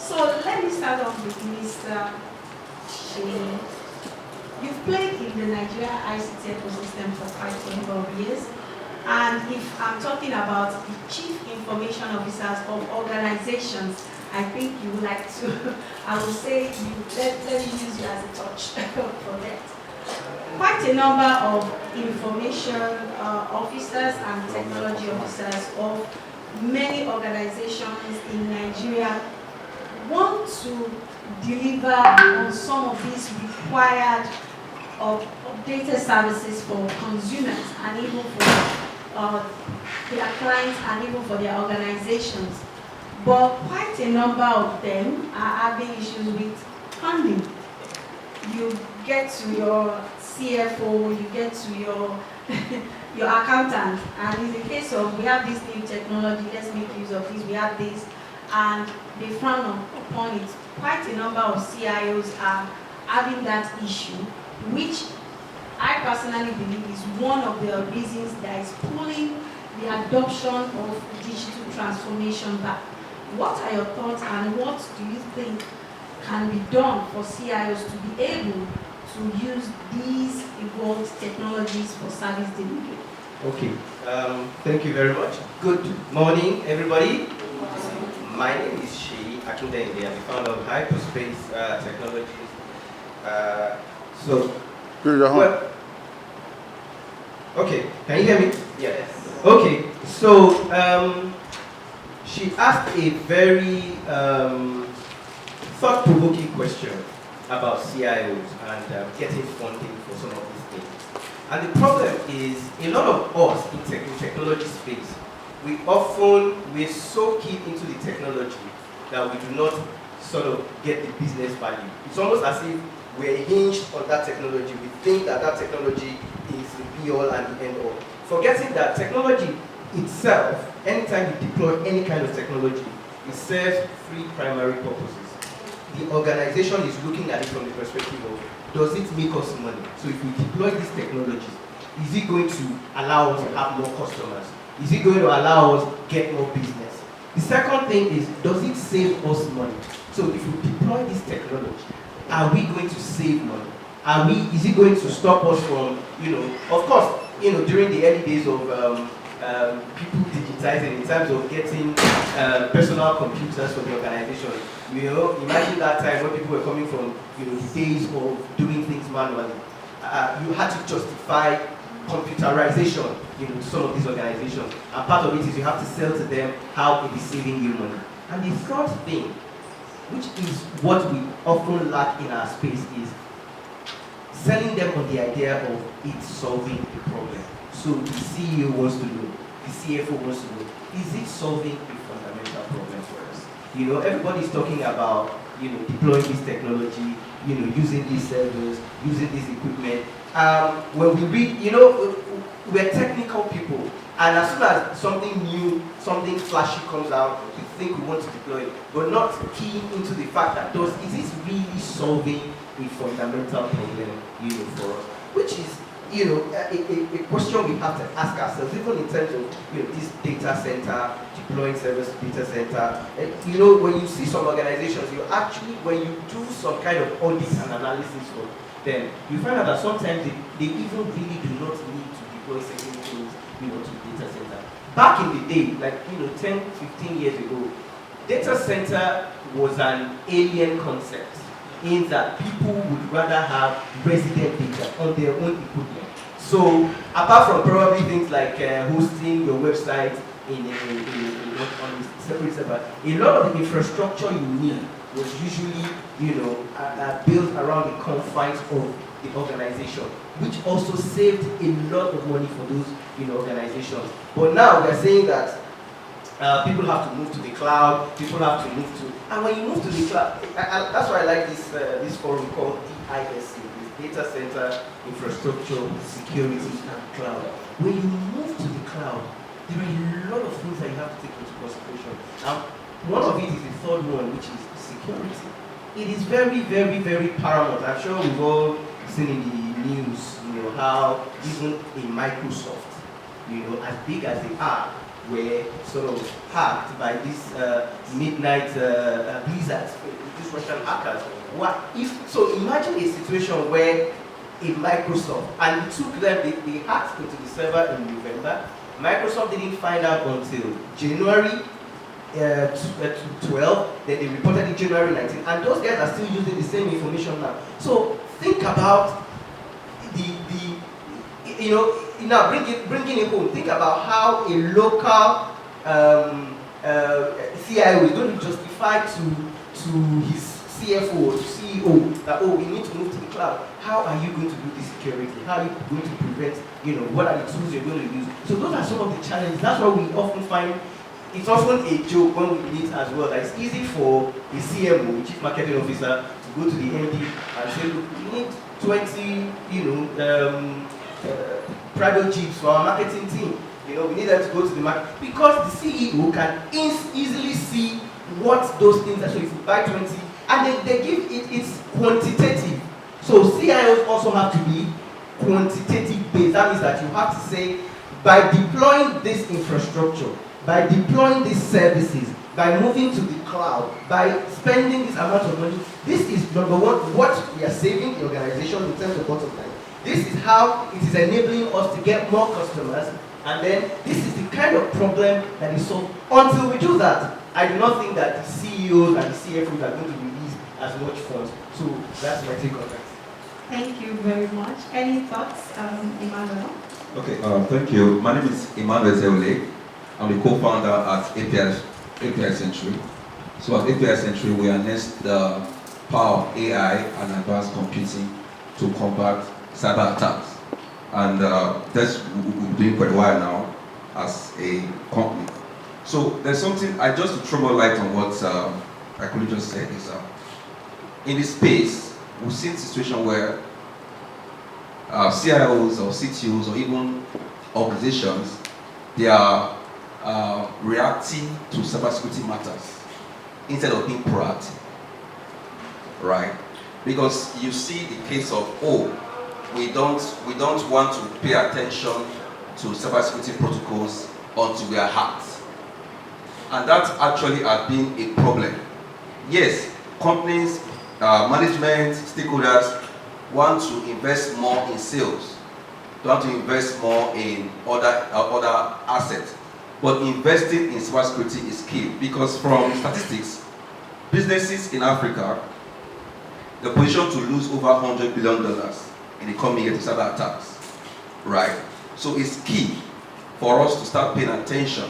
So let me start off with Mr. Shane. You've played in the Nigeria ICT ecosystem for quite a number of years. And if I'm talking about the chief information officers of organizations, I think you would like to, I would say, let me use you as a touch for that. Quite a number of information officers and technology officers of many organizations in Nigeria want to deliver on some of these required data services for consumers and even for their clients and even for their organizations. But quite a number of them are having issues with funding. You get to your CFO, you get to your your accountant, and in the case of we have this new technology, let's make use of this, we have this, and they frown upon it. Quite a number of CIOs are having that issue, which I personally believe is one of the reasons that is pulling the adoption of digital transformation back. What are your thoughts and what do you think can be done for CIOs to be able to use these evolved technologies for service delivery? Okay, thank you very much. Good morning, everybody. My name is Sheyi Akindele. I'm the founder of Hyperspace Technologies. Well, okay, can you hear me? Yes. Okay, so she asked a very thought-provoking question about CIOs and getting funding for some of these things. And the problem is, a lot of us in technology space, we're so keyed into the technology that we do not sort of get the business value. It's almost as if we're hinged on that technology. We think that that technology is the be-all and the end-all. Forgetting that technology itself, anytime you deploy any kind of technology, it serves three primary purposes. The organization is looking at it from the perspective of, does it make us money? So if we deploy these technologies, is it going to allow us to have more customers? Is it going to allow us to get more business? The second thing is, does it save us money? So if we deploy this technology, are we going to save money? Is it going to stop us from, of course, during the early days of people digitizing in terms of getting personal computers for the organization, imagine that time when people were coming from, the days of doing things manually. You had to justify computerization, to some of these organizations. And part of it is you have to sell to them how it is saving you money. And the third thing, which is what we often lack in our space, is selling them on the idea of it solving the problem. So the CEO wants to know, the CFO wants to know, is it solving a fundamental problem for us? Everybody's talking about, deploying this technology, using these servers, using this equipment. When we read, we're technical people, and as soon as something new, something flashy comes out, we think we want to deploy it, but not keying into the fact that is this really solving a fundamental problem, for us? Which is, a question we have to ask ourselves, even in terms of, this data center, deploying servers to data center. When you see some organizations, when you do some kind of audit and analysis for them, you find out that sometimes they even really do not need to deploy certain things, to data center. Back in the day, 10, 15 years ago, data center was an alien concept, in that people would rather have resident data on their own equipment. So, apart from probably things like hosting your website on a separate server, a lot of the infrastructure you need was usually, built around the confines of the organization, which also saved a lot of money for those, organizations. But now we're saying that people have to move to the cloud, people have to move to, and when you move to the cloud, that's why I like this forum called D.I.S.C, Data Center, Infrastructure, Security, and Cloud. When you move to the cloud, there are a lot of things that you have to take into consideration. One of it is the third one, which is security. It is very, very, very paramount. I'm sure we've all seen in the news, how even in Microsoft, as big as they are, were sort of hacked by these midnight blizzards, these Russian hackers. So imagine a situation where a Microsoft, and it took them, they hacked into the server in November. Microsoft didn't find out until January 12, then they reported in January 19, and those guys are still using the same information now. So think about now bringing it home. Think about how a local CIO is going to justify to his CFO or to CEO that, oh, we need to move to the cloud. How are you going to do this security? How are you going to prevent, what are the tools you're going to use? So those are some of the challenges. That's why we often find, it's often a joke when we meet as well, that it's easy for a CMO, Chief Marketing Officer, to go to the MD and say, look, we need 20, private jeeps for our marketing team. We need them to go to the market. Because the CEO can easily see what those things are. So if you buy 20, and they give it's quantitative. So CIOs also have to be quantitative based. That means that you have to say, by deploying this infrastructure, by deploying these services, by moving to the cloud, by spending this amount of money, this is number one, what we are saving the organization in terms of bottom line. This is how it is enabling us to get more customers, and then this is the kind of problem that is solved. Until we do that, I do not think that the CEOs and the CFOs are going to release as much funds. So that's my take on that. Thank you very much. Any thoughts, Emmanuel? Okay, thank you. My name is Emmanuel Zeole. I'm the co-founder at API Century. So at API Century, we harness the power of AI and advanced computing to combat cyber attacks. And that's what we've been doing for a while now as a company. So there's something, just to throw more light on what my colleague just said is, in this space, we've seen a situation where CIOs or CTOs or even organizations, they are reacting to cybersecurity matters instead of being proactive, right? Because you see the case of, we don't want to pay attention to cybersecurity protocols until we are hacked. And that actually has been a problem. Yes, companies, management, stakeholders want to invest more in sales, they want to invest more in other assets. But investing in cybersecurity is key, because from statistics, businesses in Africa, the position to lose over $100 billion in the coming year to cyber attacks, right? So it's key for us to start paying attention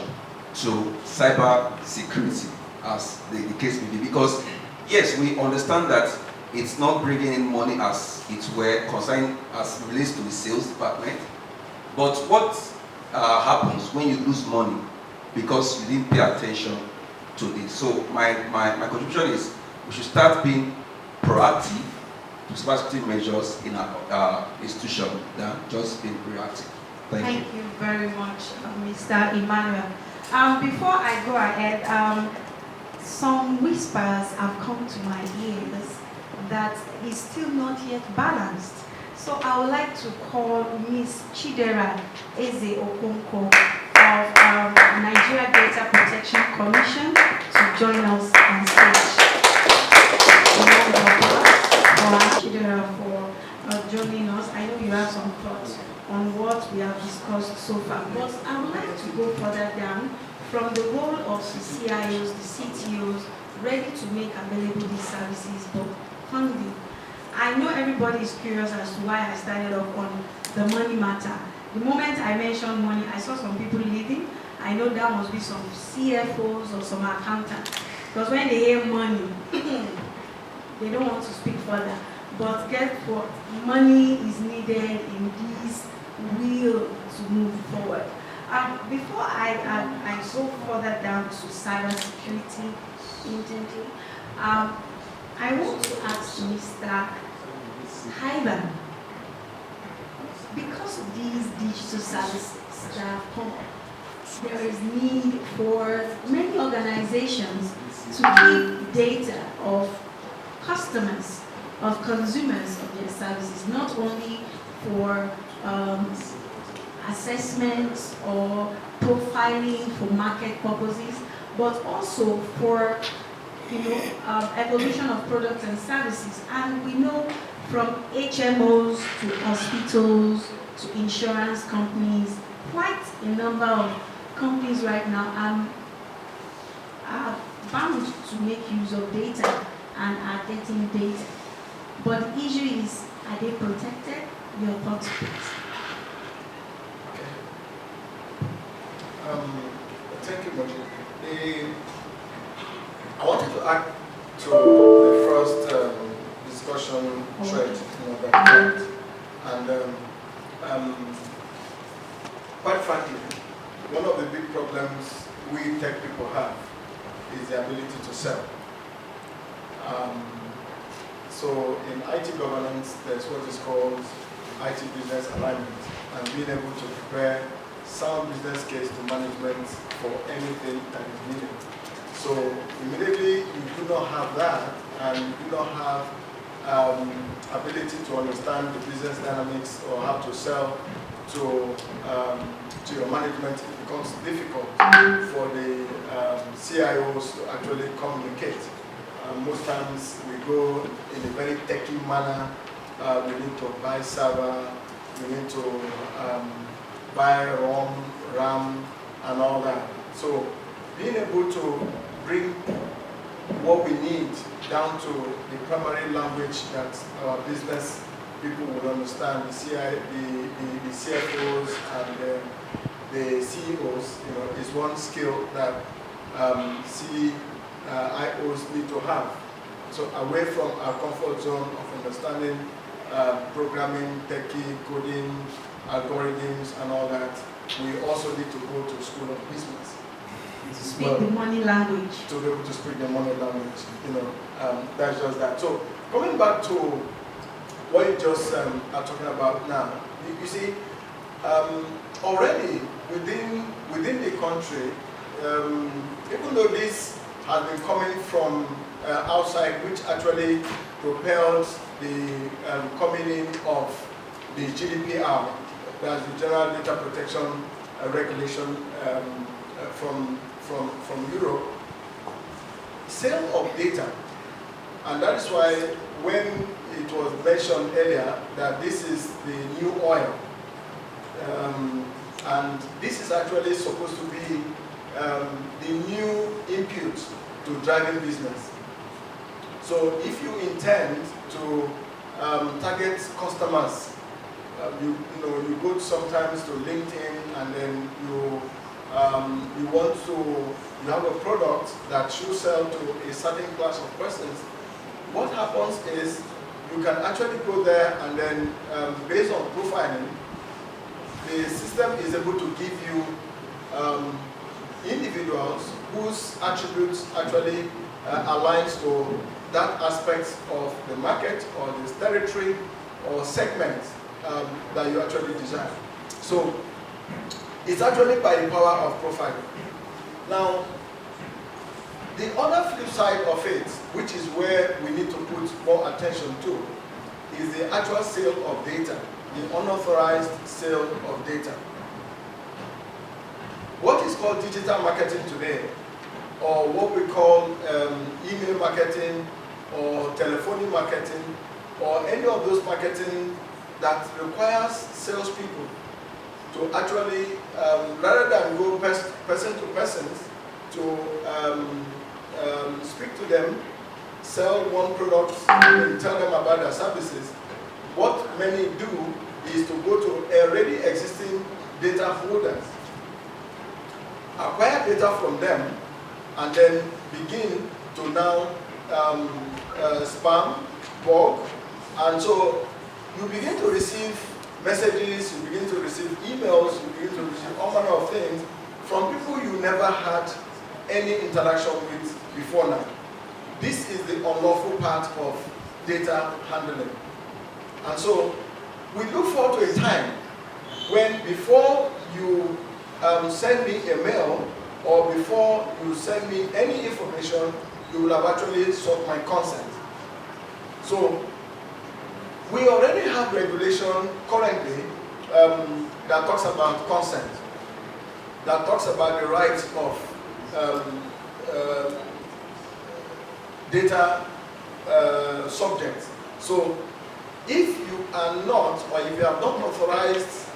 to cyber security, as the case may be, because yes, we understand that it's not bringing in money as it were concerned as it relates to the sales department, but what happens when you lose money because you didn't pay attention to this? So my contribution is we should start being proactive to cybersecurity measures in our institution than just being reactive. Thank you. Thank you very much, Mr. Emmanuel. Before I go ahead, some whispers have come to my ears that is still not yet balanced. So I would like to call Ms. Chidera Eze Okonkwo of Nigeria Data Protection Commission to join us on stage. Chidera, for joining us. I know you have some thoughts on what we have discussed so far, but I would like to go further down from the role of the CIOs, the CTOs, ready to make available these services, but funding. I know everybody is curious as to why I started off on the money matter. The moment I mentioned money, I saw some people leaving. I know there must be some CFOs or some accountants, because when they hear money, they don't want to speak further. But guess what? Money is needed in this wheel to move forward. Before I go further down to cybersecurity intently, I want to ask Mr. Hyman, because of these digital services that have come up, there is need for many organizations to keep data of customers, of consumers of their services, not only for assessments or profiling for market purposes, but also for evolution of products and services. And we know from HMOs to hospitals to insurance companies, quite a number of companies right now are bound to make use of data and are getting data. But the issue is, are they protected? Your thoughts, please. Thank you, Moji. I wanted to add to the first discussion thread that and quite frankly, one of the big problems we tech people have is the ability to sell. So in IT governance, there's what is called IT business alignment, and being able to prepare sound business case to management for anything that is needed. So immediately you do not have that, and you do not have ability to understand the business dynamics or how to sell to your management, it becomes difficult for the CIOs to actually communicate. Most times we go in a very techy manner. We need to buy server, we need to buy RAM, and all that. So being able to bring what we need down to the primary language that our business people will understand, the CFOs and the CEOs, is one skill that CIOs need to have. So away from our comfort zone of understanding programming, techie, coding, algorithms, and all that, we also need to go to school of business. Speak the money language. To be able to speak the money language, that's just that. So coming back to what you just are talking about now, you see, already within the country, even though this has been coming from outside, which actually propelled the coming in of the GDPR, that's the General Data Protection Regulation from Europe, sale of data, and that is why when it was mentioned earlier that this is the new oil, and this is actually supposed to be the new input to driving business. So if you intend to target customers, you go sometimes to LinkedIn, and then you have a product that should sell to a certain class of persons. What happens is you can actually go there, and then based on profiling, the system is able to give you individuals whose attributes actually aligns to that aspect of the market or this territory or segment that you actually desire. So it's actually by the power of profiling. Now, the other flip side of it, which is where we need to put more attention to, is the actual sale of data, the unauthorized sale of data. What is called digital marketing today, or what we call email marketing or telephonic marketing, or any of those marketing that requires salespeople to actually, rather than go person to person, to speak to them, sell one product, and tell them about their services. What many do is to go to already existing data holders, acquire data from them, and then begin to now spam, bug, and so you begin to receive messages, you begin to receive emails, you begin to receive all manner of things from people you never had any interaction with before now. This is the unlawful part of data handling. And so we look forward to a time when, before you send me a mail, or before you send me any information, you will have actually sought my consent. So we already have regulation currently that talks about consent, that talks about the rights of data subjects. So if you are not, or if you have not authorized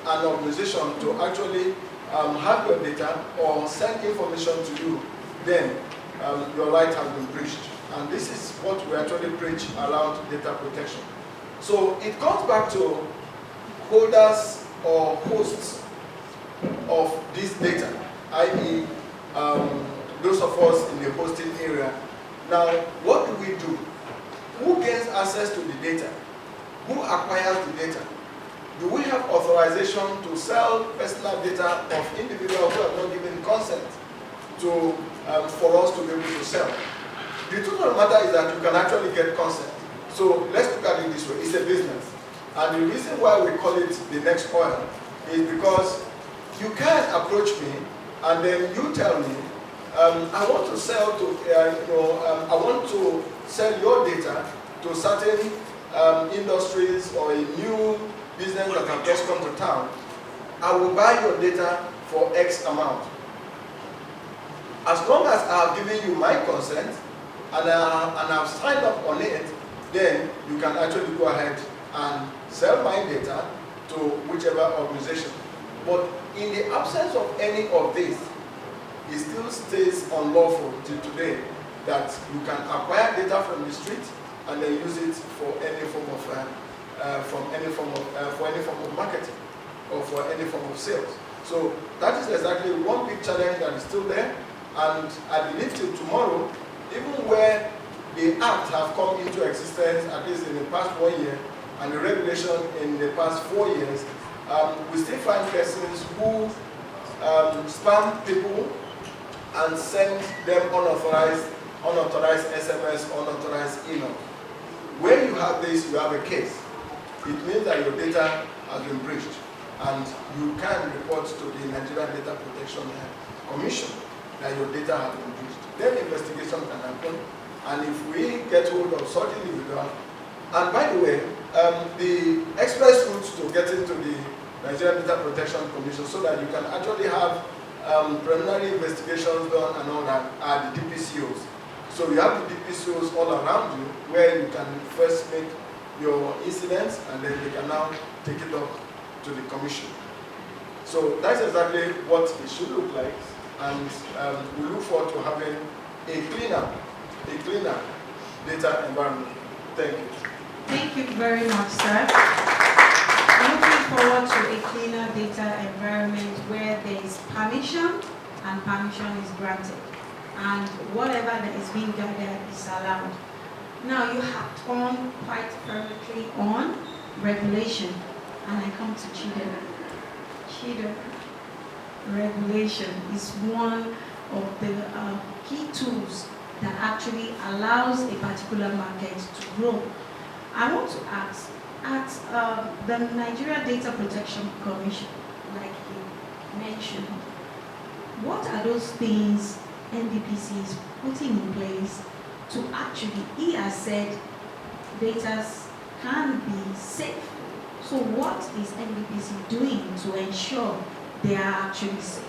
an organization to actually have your data or send information to you, then your right has been breached. And this is what we actually preach around data protection. So it comes back to holders or hosts of this data, i.e. Those of us in the hosting area. Now, what do we do? Who gains access to the data? Who acquires the data? Do we have authorization to sell personal data of individuals who have not given consent to, for us to be able to sell? The truth of the matter is that you can actually get consent. So let's look at it this way. It's a business. And the reason why we call it the next oil is because you can approach me and then you tell me, I want to sell to, I want to sell your data to certain industries or a new business that have just come to town. I will buy your data for X amount. As long as I have given you my consent and I've signed up on it, then you can actually go ahead and sell my data to whichever organization. But in the absence of any of this, it still stays unlawful till today that you can acquire data from the street and then use it for any form of for any form of marketing or for any form of sales. So that is exactly one big challenge that is still there. And I believe till tomorrow, even where the act have come into existence, at least in the past 1 year, and the regulation in the past 4 years, we still find persons who spam people and send them unauthorized SMS, unauthorized email. When you have this, you have a case. It means that your data has been breached, and you can report to the Nigerian Data Protection Commission that your data has been breached. Then investigation can happen, and if we get hold of such individual, and by the way, the express route to get into the Nigerian Data Protection Commission so that you can actually have preliminary investigations done and all that are the DPCOs. So you have the DPCOs all around you where you can first make your incidents and then they can now take it up to the commission. So that's exactly what it should look like, and we look forward to having a cleaner data environment. Thank you. Thank you very much, sir. Looking forward to a cleaner data environment where there is permission and permission is granted, and whatever that is being gathered is allowed. Now you have torn quite firmly on regulation, and I come to Chidera. Chidera, regulation is one of the key tools that actually allows a particular market to grow. I want to ask, at the Nigeria Data Protection Commission, like you mentioned, what are those things NDPC is putting in place to actually, he has said, data can be safe. So what is NDPC doing to ensure they are actually safe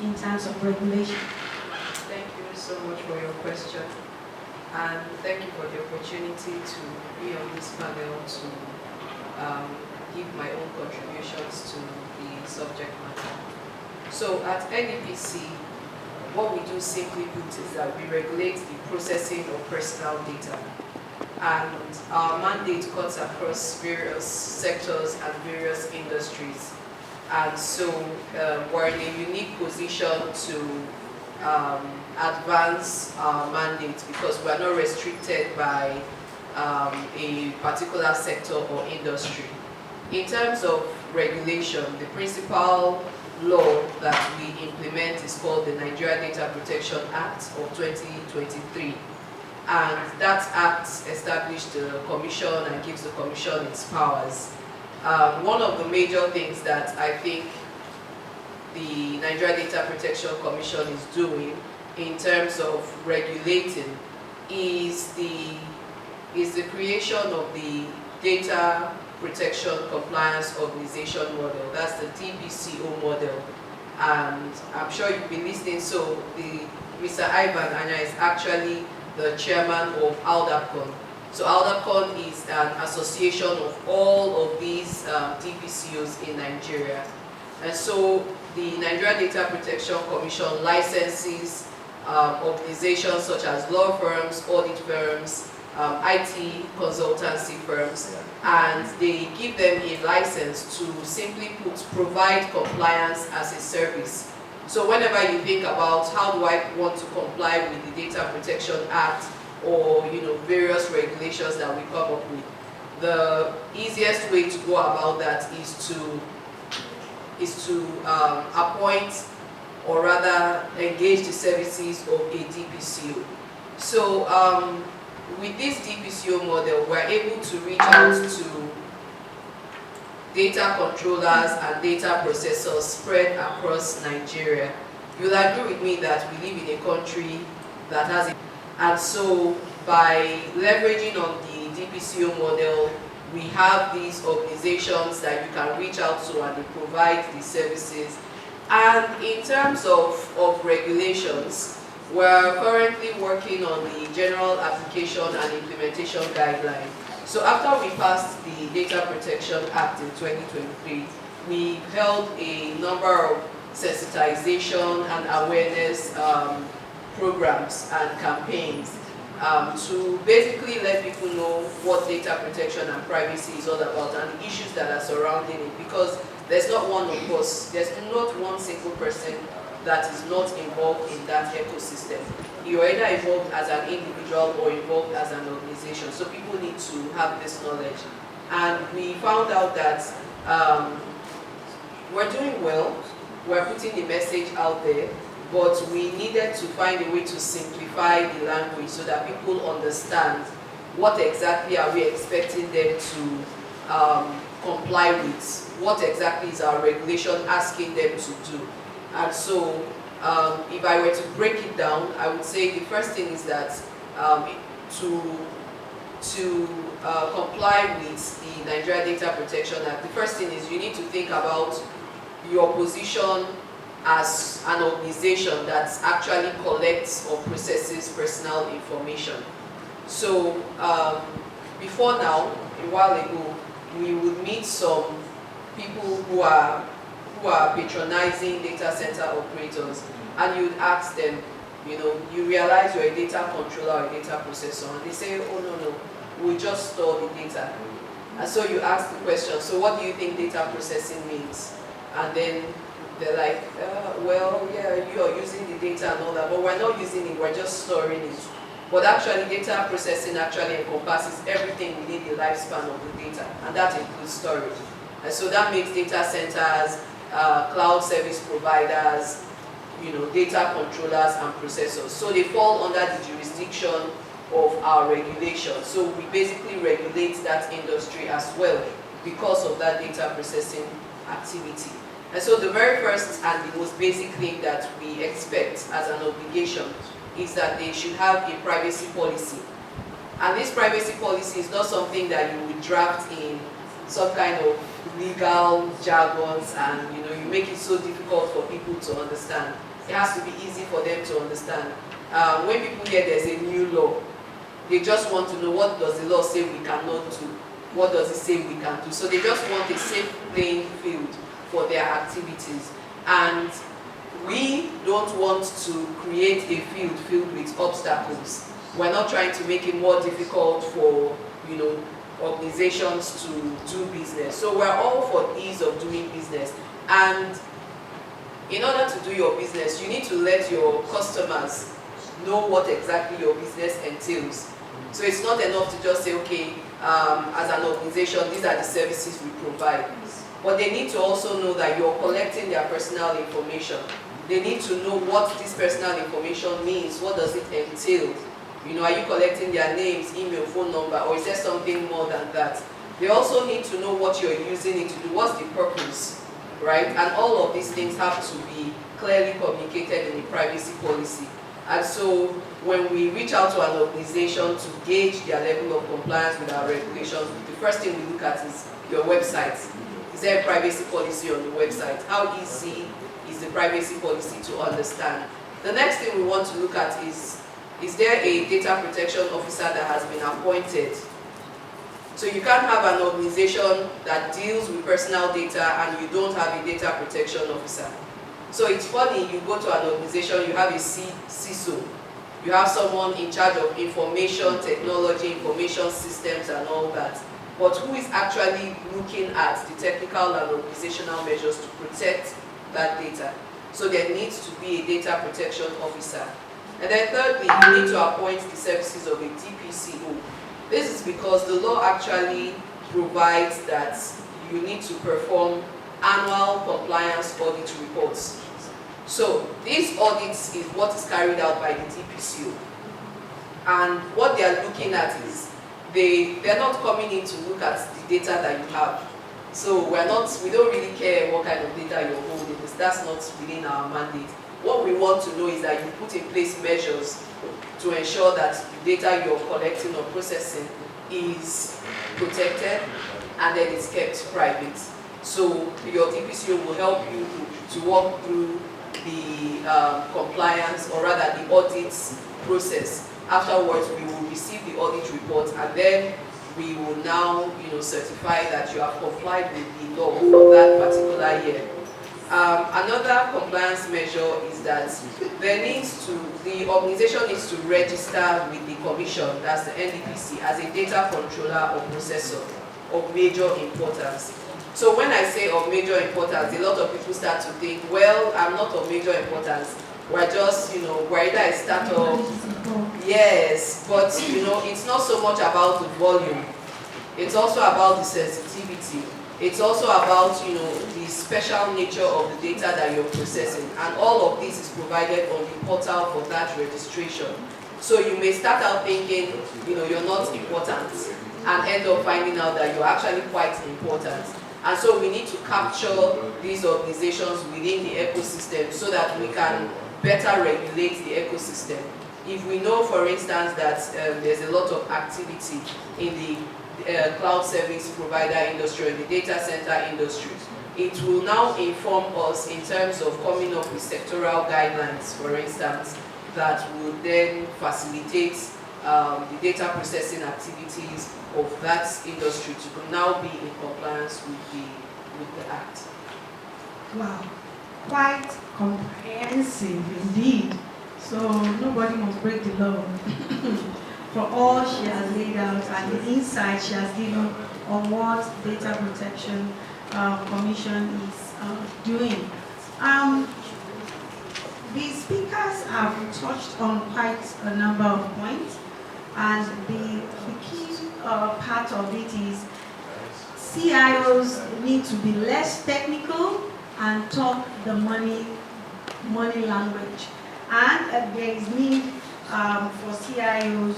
in terms of regulation? Thank you so much for your question. And thank you for the opportunity to be on this panel to give my own contributions to the subject matter. So at NDPC, what we do simply put is that we regulate the processing of personal data. And our mandate cuts across various sectors and various industries. And so we're in a unique position to advance our mandate because we are not restricted by a particular sector or industry. In terms of regulation, the principal law that we implement is called the Nigeria Data Protection Act of 2023. And that act established the commission and gives the commission its powers. One of the major things that I think the Nigeria Data Protection Commission is doing in terms of regulating is the creation of the Data Protection Compliance Organization model. That's the DPCO model. And I'm sure you've been listening, so Mr. Ivan Anya is actually the chairman of ALDAPCON. So ALDAPCON is an association of all of these DPCOs in Nigeria. And so the Nigeria Data Protection Commission licenses organizations such as law firms, audit firms, IT consultancy firms, and they give them a license to simply provide compliance as a service. So whenever you think about how do I want to comply with the Data Protection Act or various regulations that we come up with, the easiest way to go about that is to appoint or rather engage the services of a DPCO. So with this DPCO model, we're able to reach out to data controllers and data processors spread across Nigeria. You'll agree with me that we live in a country that has a... And so by leveraging on the DPCO model, we have these organizations that you can reach out to and they provide these services. And in terms of regulations, we're currently working on the General Application and Implementation Guideline. So after we passed the Data Protection Act in 2023, we held a number of sensitization and awareness programs and campaigns to basically let people know what data protection and privacy is all about and the issues that are surrounding it, because there's not one of us, there's not one single person that is not involved in that ecosystem. You're either involved as an individual or involved as an organization. So people need to have this knowledge. And we found out that we're doing well, we're putting the message out there, but we needed to find a way to simplify the language so that people understand what exactly are we expecting them to comply with, what exactly is our regulation asking them to do. And so if I were to break it down, I would say the first thing is that to comply with the Nigeria Data Protection Act, the first thing is you need to think about your position as an organization that actually collects or processes personal information. So before now, a while ago, we would meet some people who are patronizing data center operators, and you would ask them, you realize you're a data controller or a data processor, and they say, oh no, we just store the data. And so you ask the question, so what do you think data processing means? And then they're like, well, yeah, you're using the data and all that, but we're not using it, we're just storing it. But actually, data processing actually encompasses everything within the lifespan of the data, and that includes storage. And so that makes data centers, cloud service providers, data controllers and processors. So they fall under the jurisdiction of our regulation. So we basically regulate that industry as well because of that data processing activity. And so the very first and the most basic thing that we expect as an obligation is that they should have a privacy policy. And this privacy policy is not something that you would draft in some kind of legal jargons and you make it so difficult for people to understand. It has to be easy for them to understand. When people hear there's a new law, they just want to know, what does the law say we cannot do? What does it say we can do? So they just want a safe playing field for their activities. And we don't want to create a field filled with obstacles. We're not trying to make it more difficult for organizations to do business. So we're all for ease of doing business. And in order to do your business, you need to let your customers know what exactly your business entails. So it's not enough to just say, okay, as an organization, these are the services we provide. But they need to also know that you're collecting their personal information. They need to know what this personal information means. What does it entail? Are you collecting their names, email, phone number, or is there something more than that? They also need to know what you're using it to do. What's the purpose, right? And all of these things have to be clearly communicated in the privacy policy. And so when we reach out to an organization to gauge their level of compliance with our regulations, the first thing we look at is your website. Is there a privacy policy on the website? How easy is the privacy policy to understand? The next thing we want to look at is there a data protection officer that has been appointed? So you can't have an organization that deals with personal data and you don't have a data protection officer. So it's funny, you go to an organization, you have a CISO, you have someone in charge of information technology, information systems and all that. But who is actually looking at the technical and organizational measures to protect that data? So there needs to be a data protection officer. And then thirdly, you need to appoint the services of a DPCO. This is because the law actually provides that you need to perform annual compliance audit reports. So these audits is what is carried out by the DPCO. And what they are looking at is they're not coming in to look at the data that you have. So we don't really care what kind of data you're holding. That's not within our mandate. What we want to know is that you put in place measures to ensure that the data you're collecting or processing is protected and then it's kept private. So your DPCO will help you to walk through the compliance, or rather the audits process. Afterwards, we will receive the audit report and then we will now certify that you have complied with the law for that particular year. Another compliance measure is that the organization needs to register with the commission, that's the NDPC, as a data controller or processor of major importance. So when I say of major importance, a lot of people start to think, well, I'm not of major importance. We're just, we're either a startup. Yes, but it's not so much about the volume. It's also about the sensitivity. It's also about, the special nature of the data that you're processing. And all of this is provided on the portal for that registration. So you may start out thinking, you're not important and end up finding out that you're actually quite important. And so we need to capture these organizations within the ecosystem so that we can better regulate the ecosystem. If we know, for instance, that there's a lot of activity in the cloud service provider industry or the data center industry, it will now inform us in terms of coming up with sectoral guidelines, for instance, that will then facilitate the data processing activities of that industry to now be in compliance with the Act. Wow, quite comprehensive indeed. So nobody must break the law. For all she has laid out and the insight she has given on what Data Protection Commission is doing. The speakers have touched on quite a number of points, and the key part of it is CIOs need to be less technical and talk the money language. And there is need for CIOs.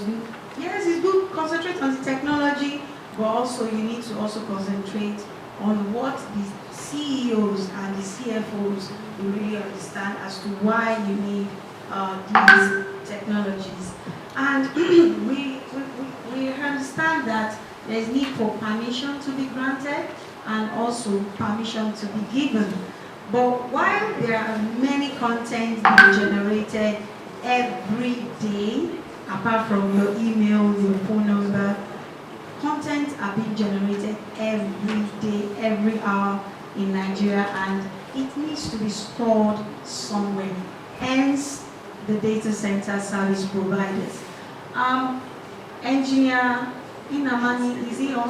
Yes, it's good to concentrate on the technology, but also you need to also concentrate on what the CEOs and the CFOs will really understand as to why you need these technologies. And we understand that there is need for permission to be granted and also permission to be given. But while there are many contents being generated every day, apart from your email, your phone number, content are being generated every day, every hour in Nigeria, and it needs to be stored somewhere. Hence, the data center service providers. Engineer Inamani, is he on?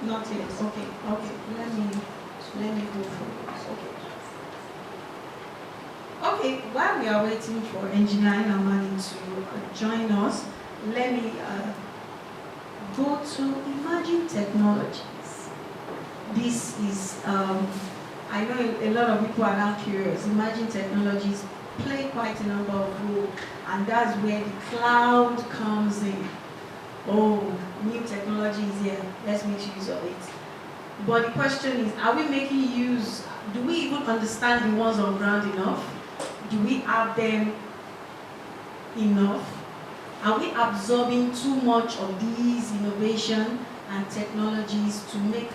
Not yet. Okay. Let me go for it. Okay. While we are waiting for Engineer Inamani to join us, let me go to emerging technologies. This is, I know a lot of people are now curious. Emerging technologies play quite a number of roles, and that's where the cloud comes in. Oh, new technology is here, let's make use of it. But the question is, are we making use, do we even understand the ones on ground enough? Do we have them enough? Are we absorbing too much of these innovation and technologies to make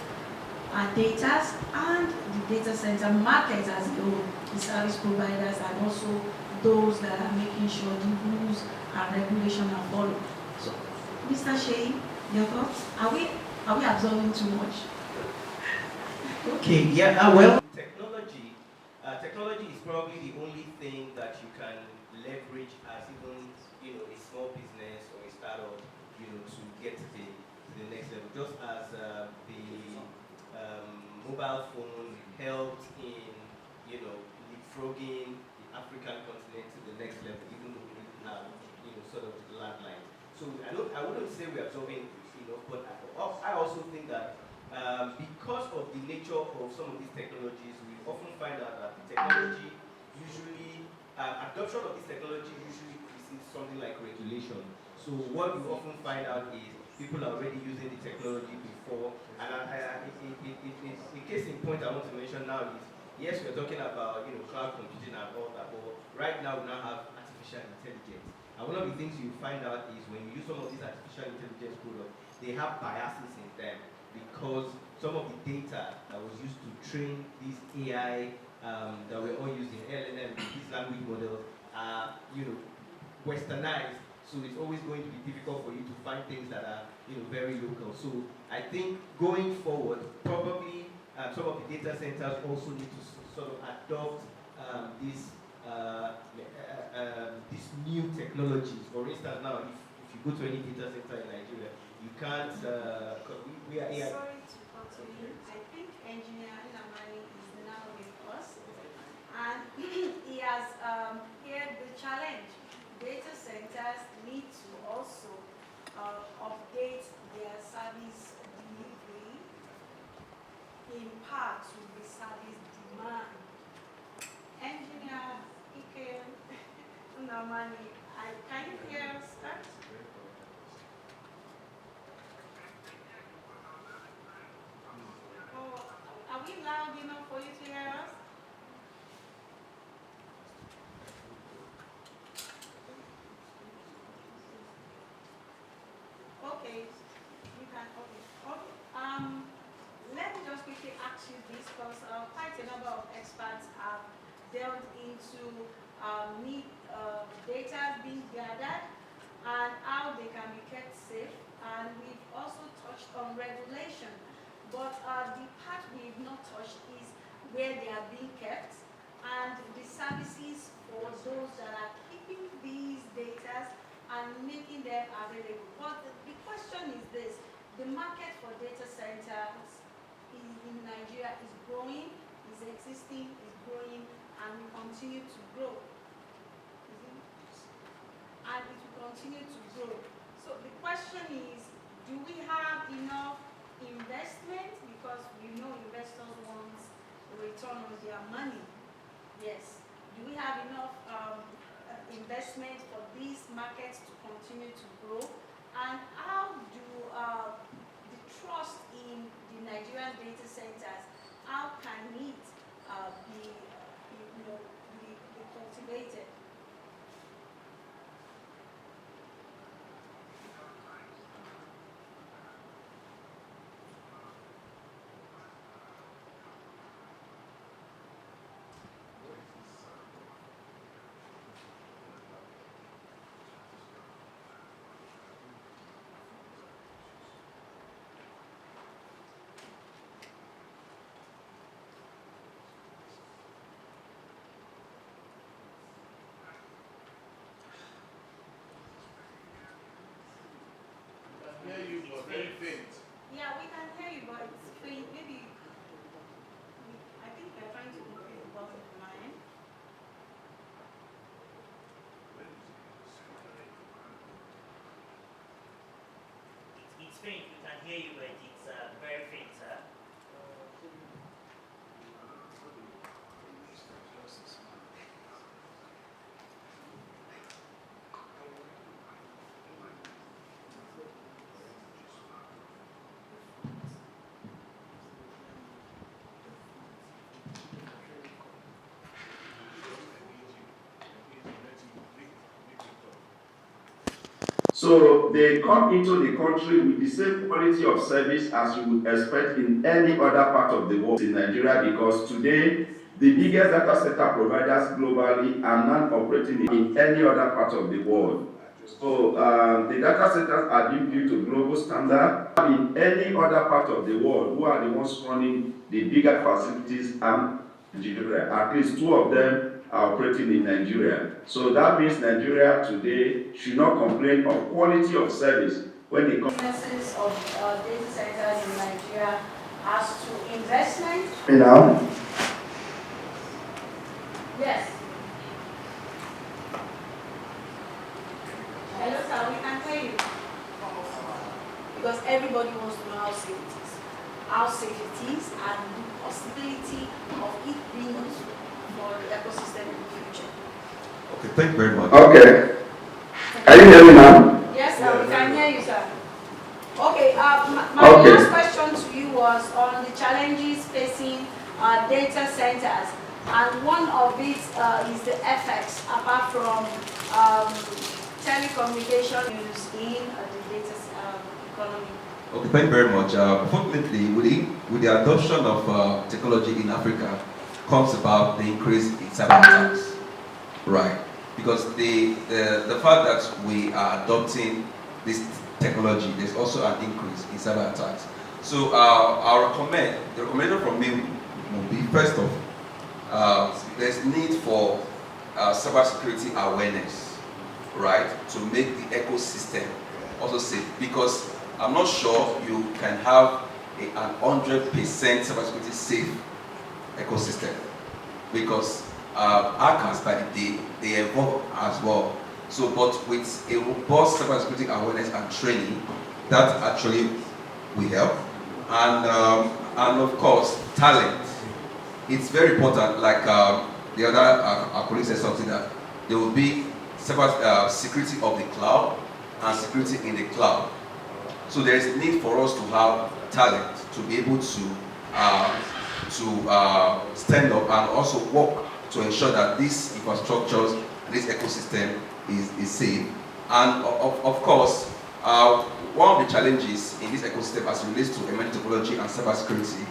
our data and the data center market as a whole, the service providers and also those that are making sure the rules and regulations are followed? So, Mr. Shea, your thoughts? Are we absorbing too much? Okay, yeah, well, technology is probably the only thing that you can leverage as even, a small business or a startup, to get to the next level. Just as the mobile phone helped in, leapfrogging the African continent to the next level, even though we didn't have, sort of the landline. So I wouldn't say we're absorbing enough, but I also think that because of the nature of some of these technologies, we often find out that the technology usually, adoption of this technology usually precedes something like regulation. So what you often find out is people are already using the technology before, and a case in point I want to mention now is, yes, we're talking about cloud computing and all that, but right now we now have artificial intelligence. And one of the things you find out is when you use some of these artificial intelligence products, they have biases in them because some of the data that was used to train these AI that we're all using, LLM, these language models, are westernized. So it's always going to be difficult for you to find things that are very local. So I think going forward, probably some of the data centers also need to sort of adopt these new technologies. For instance, now if you go to any data center in Nigeria, you can't. We are AI. Sorry to continue. I think Engineer Inamani is now with us, and he has heard the challenge. Data centers need to also update their service delivery in part to the service demand. Engineer Ike Inamani, can you hear us? Oh, are we loud enough for you to hear us? Okay, you can. Okay. Let me just quickly ask you this, because quite a number of experts have delved into data being gathered and how they can be kept safe, and we've also touched on regulation. But the part we've not touched is where they are being kept and the services for those that are keeping these data and making them available. But the question is this: the market for data centers in Nigeria is growing, is existing, is growing, and will continue to grow. And it will continue to grow. So the question is, do we have enough investment? Because we know investors want a return on their money. Yes. Do we have enough investment for these markets to continue to grow? And how do the trust in the Nigerian data centers, how can it be cultivated? Hear you, but very faint. Yeah, we can hear you, but it's faint. Maybe I think they're trying to increase the volume from my end. It's faint. We can hear you, but it's very faint, sir. So they come into the country with the same quality of service as you would expect in any other part of the world in Nigeria, because today the biggest data center providers globally are not operating in any other part of the world. So the data centers are being built to global standard. In any other part of the world, who are the ones running the bigger facilities and Nigeria? At least two of them are operating in Nigeria. So that means Nigeria today should not complain of quality of service when it comes Businesses of data centers in Nigeria as to investment. now. Yes. Hello, sir, we can hear you. Because everybody wants to know how safe it is. How safe it is and the possibility of it being used for the ecosystem in the future. Okay, thank you very much. Okay. Can you hear me now? Yes, sir, we can hear you, sir. Okay, my Okay. last question to you was on the challenges facing data centers. And one of it is the effects, apart from telecommunication use in the data economy. Okay, thank you very much. Unfortunately, with the adoption of technology in Africa, comes about the increase in cyber attacks, right? Because the fact that we are adopting this technology, there's also an increase in cyber attacks. So the recommendation from me will be, first off, there's need for cybersecurity awareness, right, to make the ecosystem also safe. Because I'm not sure you can have an 100% cybersecurity safe ecosystem, because hackers by the day, they evolve as well. So, but with a robust cybersecurity awareness and training, that actually will help. And of course, talent. It's very important. Like the other our colleague said something, that there will be cyber security of the cloud and security in the cloud. So there is a need for us to have talent to be able to stand up and also work to ensure that these infrastructures, this ecosystem is safe. And of course, one of the challenges in this ecosystem as it relates to emerging technology and cybersecurity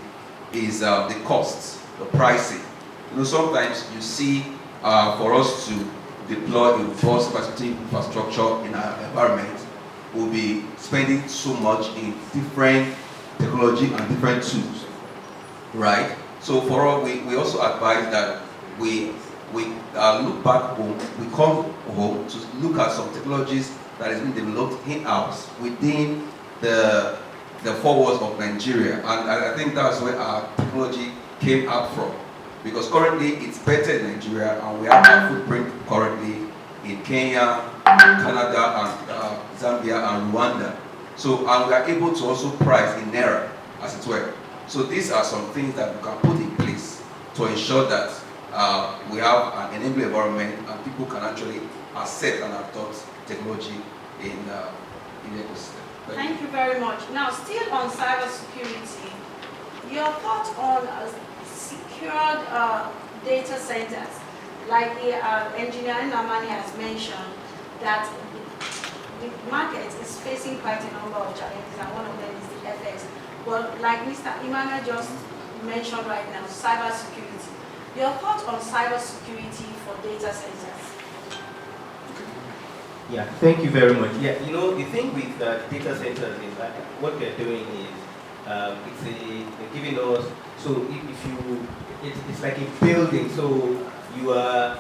is the costs, the pricing. You know, sometimes you see for us to deploy a robust cybersecurity infrastructure in our environment, we'll be spending so much in different technology and different tools, right? So for us, we also advise that we look back home, we come home to look at some technologies that has been developed in-house within the four walls of Nigeria. And I think that's where our technology came out from. Because currently it's better in Nigeria, and we have our footprint currently in Kenya, Canada, and Zambia, and Rwanda. So, and we are able to also price in Naira, as it were. So these are some things that we can put in place to ensure that we have an enabling environment and people can actually accept and adopt technology in the ecosystem. Thank you very much. Now, still on cybersecurity, your thoughts on secured data centers, like the engineer Namani has mentioned, that the market is facing quite a number of challenges, and one of them is the FX. But like Mr. Emmanuel just mentioned right now, cybersecurity. Your thoughts on cybersecurity for data centers? Yeah, thank you very much. Yeah, you know, the thing with data centers is that what they're doing is they're giving us, so if you, it's like a building, so you are,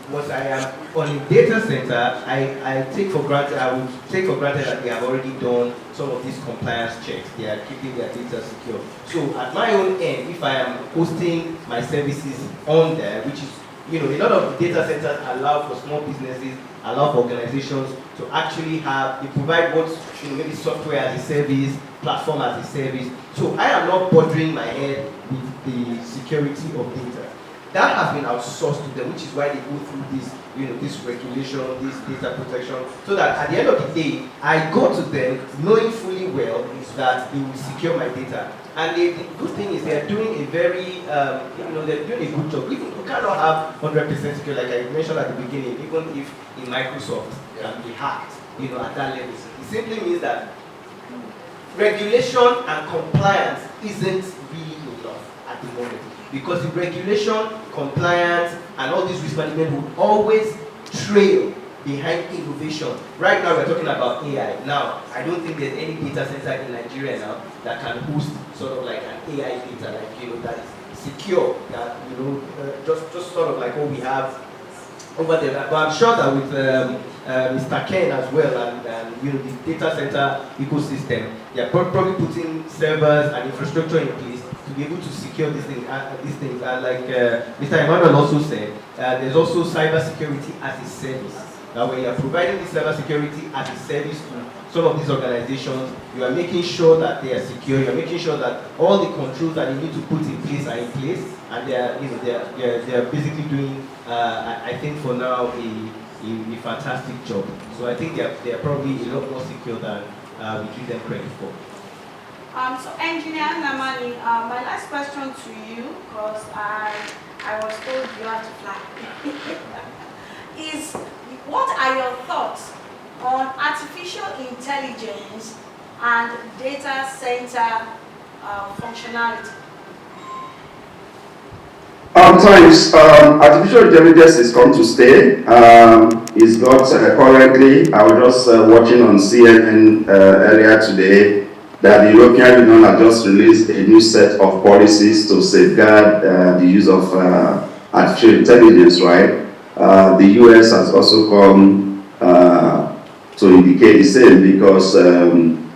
once I am on a data center, I take for granted, I would take for granted that they have already done some of these compliance checks. They are keeping their data secure. So at my own end, if I am hosting my services on there, which is, you know, a lot of data centers allow for small businesses, allow for organizations to actually have, they provide what, you know, maybe software as a service, platform as a service. So I am not bothering my head with the security of data. That has been outsourced to them, which is why they go through this, you know, this regulation, this data protection, so that at the end of the day, I go to them knowing fully well that they will secure my data. And the good thing is they are doing a very, you know, they're doing a good job. You cannot have 100% secure, like I mentioned at the beginning, even if in Microsoft can be hacked. at that level. It simply means that regulation and compliance isn't really enough at the moment. Because the regulation, compliance, and all these risk management would always trail behind innovation. Right now we're talking about AI. Now, I don't think there's any data center in Nigeria now that can host sort of like an AI data, like, that is secure, that, just sort of like what we have over there. But I'm sure that with Mr. Ken as well, and the data center ecosystem, they're probably putting servers and infrastructure in place to be able to secure these things. And like Mr. Emmanuel also said, there's also cybersecurity as a service. Now, when you are providing this cybersecurity as a service to some of these organizations, you are making sure that they are secure. You are making sure that all the controls that you need to put in place are in place, and they are basically doing, I think for now, a fantastic job. So I think they are probably a lot more secure than we give them credit for. So Engineer Namani, my last question to you, because I was told you have to fly, is what are your thoughts on artificial intelligence and data center functionality? Times, artificial intelligence is come to stay. It's got currently, I was just watching on CNN earlier today, that the European Union has just released a new set of policies to safeguard the use of artificial intelligence, right? The US has also come to indicate the same, because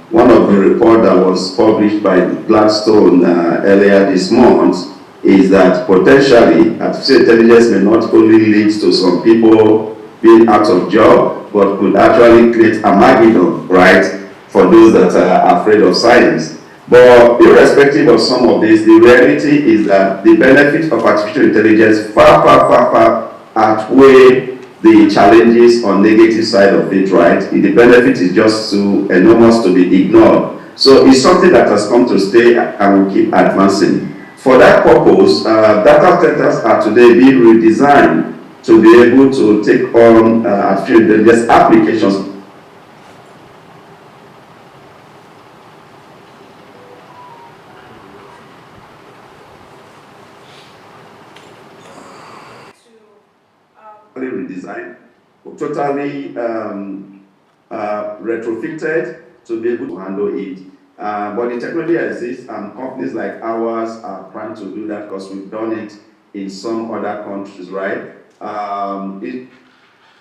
one of the reports that was published by Blackstone earlier this month is that potentially artificial intelligence may not only lead to some people being out of job, but could actually create Armageddon, right, for those that are afraid of science. But irrespective of some of this, the reality is that the benefit of artificial intelligence far outweigh the challenges on negative side of it, right? The benefit is just too enormous to be ignored. So it's something that has come to stay and will keep advancing. For that purpose, data centers are today being redesigned to be able to take on artificial intelligence applications. Redesigned, totally retrofitted to be able to handle it. But the technology exists, and companies like ours are trying to do that because we've done it in some other countries, right?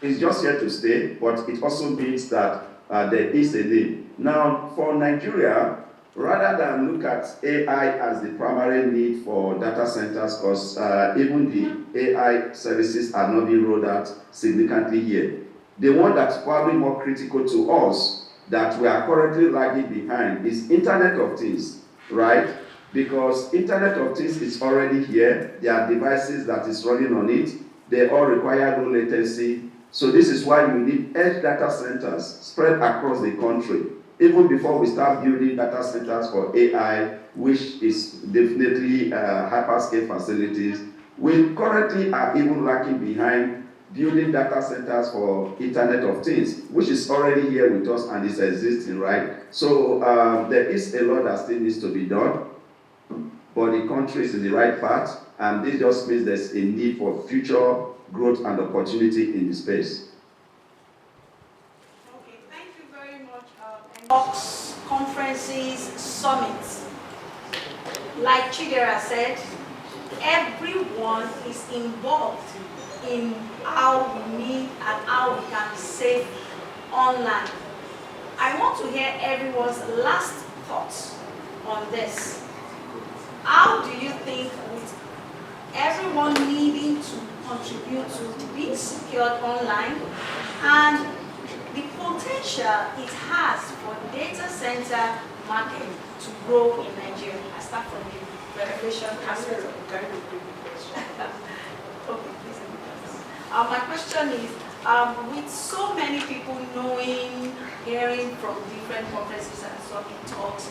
It's just here to stay, but it also means that there is a need. Now, for Nigeria, rather than look at AI as the primary need for data centers, because even the AI services are not being rolled out significantly here, the one that's probably more critical to us that we are currently lagging behind is Internet of Things, right? Because Internet of Things is already here. There are devices that is running on it. They all require low latency. So this is why we need edge data centers spread across the country. Even before we start building data centers for AI, which is definitely hyperscale facilities, we currently are even lagging behind building data centers for Internet of Things, which is already here with us and is existing, right? So there is a lot that still needs to be done, but the country is in the right path, and this just means there's a need for future growth and opportunity in the space. Okay, thank you very much. Talks, conferences, summits. Like Chidera said, everyone is involved in how we need and how we can be safe online. I want to hear everyone's last thoughts on this. How do you think, with everyone needing to contribute to being secured online and the potential it has for data center market to grow in Nigeria? I start from the revelation aspect. Okay, please. My question is, with so many people knowing, hearing from different conferences and summit talks,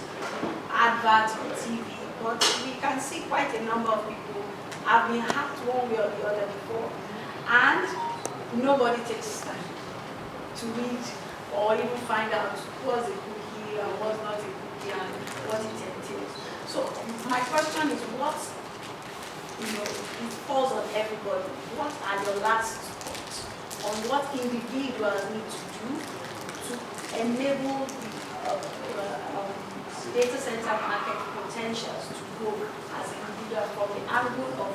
adverts on TV, but we can see quite a number of people have been hacked one way or the other before, and nobody takes time to read or even find out what's a cookie and what's not a cookie and what it entails. So my question is, what, it falls on everybody. What are your last thoughts on what individuals need to do to enable the data center market potentials to grow as individuals from the angle of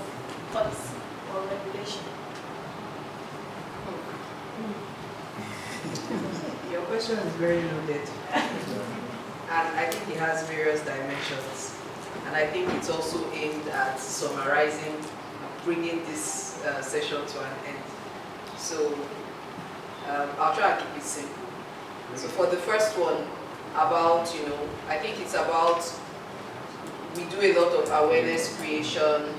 policy or regulation? Your question is very loaded. And I think it has various dimensions. And I think it's also aimed at summarizing, bringing this session to an end. So I'll try to keep it simple. So for the first one, about, I think it's about, we do a lot of awareness creation,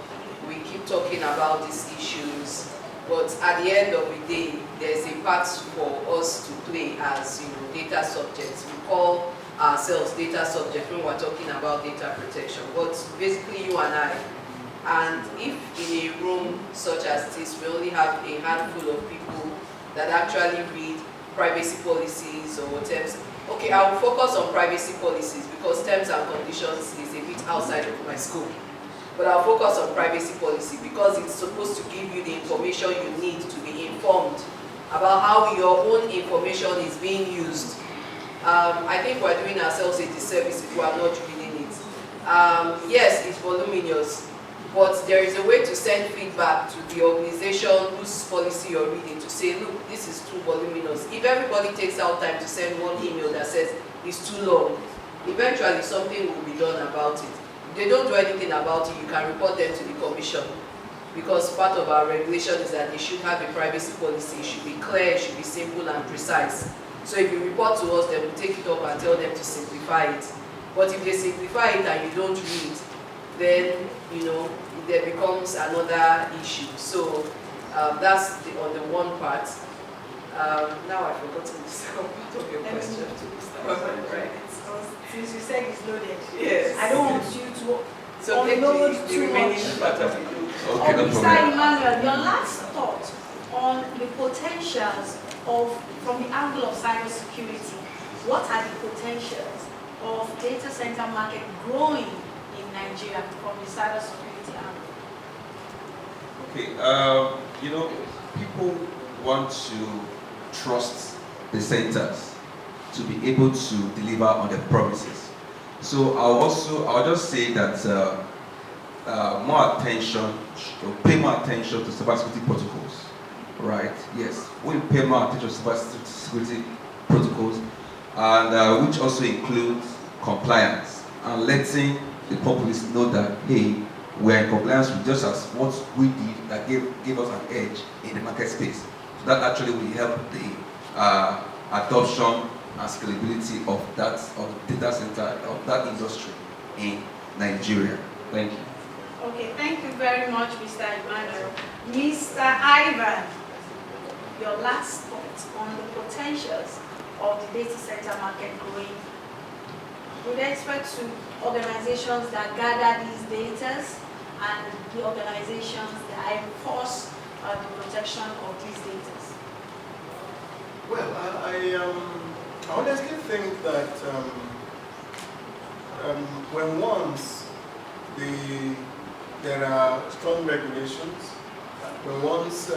we keep talking about these issues, but at the end of the day, there's a part for us to play as data subjects. We call ourselves data subjects when we're talking about data protection, but basically you and I. And if in a room such as this, we only have a handful of people that actually read privacy policies or terms. Okay, I will focus on privacy policies because terms and conditions is a bit outside of my scope. But I'll focus on privacy policy because it's supposed to give you the information you need to be informed about how your own information is being used. I think we're doing ourselves a disservice if we are not reading it. Yes, it's voluminous, but there is a way to send feedback to the organization whose policy you're reading to say, look, this is too voluminous. If everybody takes out time to send one email that says it's too long, eventually something will be done about it. If they don't do anything about it, you can report them to the commission, because part of our regulation is that they should have a privacy policy. It should be clear, it should be simple and precise. So if you report to us, then we'll take it up and tell them to simplify it. But if they simplify it and you don't read, then there becomes another issue. So that's on the one part. Now I've forgotten the second part of your question. Right. Since you said it's loaded, Yes. I don't want you to So unload the too remaining much. part of it. Okay, no Mr. problem. Emmanuel, your last thought on the potentials from the angle of cybersecurity. What are the potentials of data center market growing in Nigeria from the cybersecurity angle? Okay, people want to trust the centers to be able to deliver on their promises. So I'll just say that pay more attention to cybersecurity protocols, right? Yes, we pay more attention to cybersecurity protocols, and which also includes compliance and letting the populace know that, hey, we're in compliance with just as what we did that gave us an edge in the market space. So that actually will help the adoption and scalability of the data center, of that industry in Nigeria. Thank you. Okay, thank you very much, Mr. Emmanuel. Mr. Ivan, your last thoughts on the potentials of the data center market growing with respect to organizations that gather these data and the organizations that enforce the protection of these data? Well, I honestly think that when once there are strong regulations, when once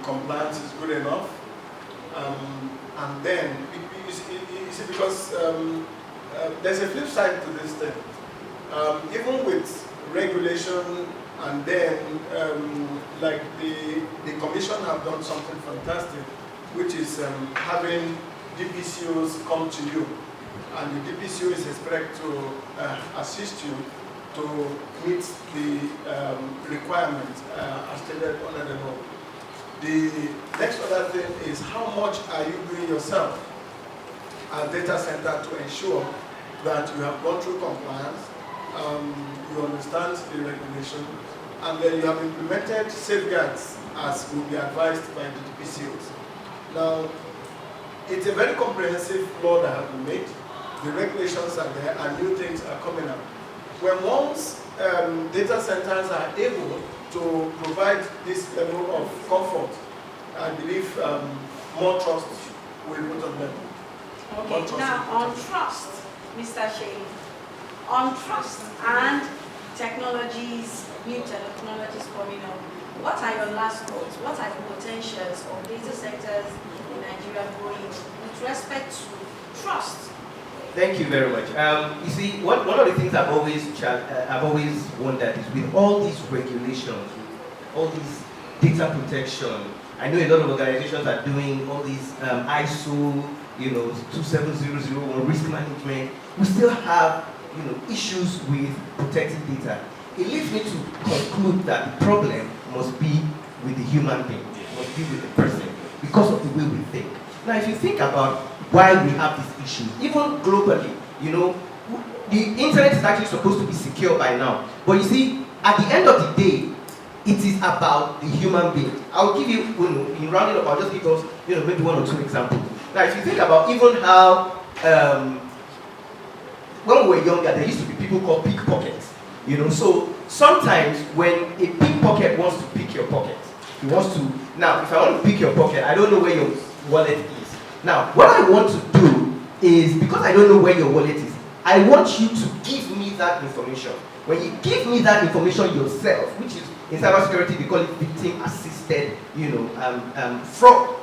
compliance is good enough, and then you see, because there's a flip side to this thing. Even with regulation, and then like the commission have done something fantastic, which is having DPCOs come to you, and the DPCO is expected to assist you to meet the requirements as stated under the law. The next other thing is how much are you doing yourself at data center to ensure that you have gone through compliance, you understand the regulation, and then you have implemented safeguards as will be advised by the DPCOs. Now, it's a very comprehensive law that has been made. The regulations are there and new things are coming up. When once data centers are able to provide this level of comfort, I believe more trust will be put on them. Okay, now on trust, Mr. Shea, on trust and technologies, new technologies coming up, what are your last thoughts? What are the potentials of data sectors in Nigeria growing with respect to trust? Thank you very much. You see, one of the things I've always wondered is with all these regulations, all these data protection. I know a lot of organizations are doing all these ISO, 27001 risk management. We still have, issues with protecting data. It leads me to conclude that the problem must be with the human being, must be with the person, because of the way we think. Now, if you think about why we have these issues, even globally, the internet is actually supposed to be secure by now. But you see, at the end of the day, it is about the human being. I'll give you, in rounding up, I'll just give us, maybe one or two examples. Now, if you think about even how, when we were younger, there used to be people called pickpockets. So sometimes when a pickpocket wants to pick your pocket, he wants to, now, if I want to pick your pocket, I don't know where your wallet is. Now, what I want to do is, because I don't know where your wallet is, I want you to give me that information. When you give me that information yourself, which is in cybersecurity they call it victim-assisted, fraud.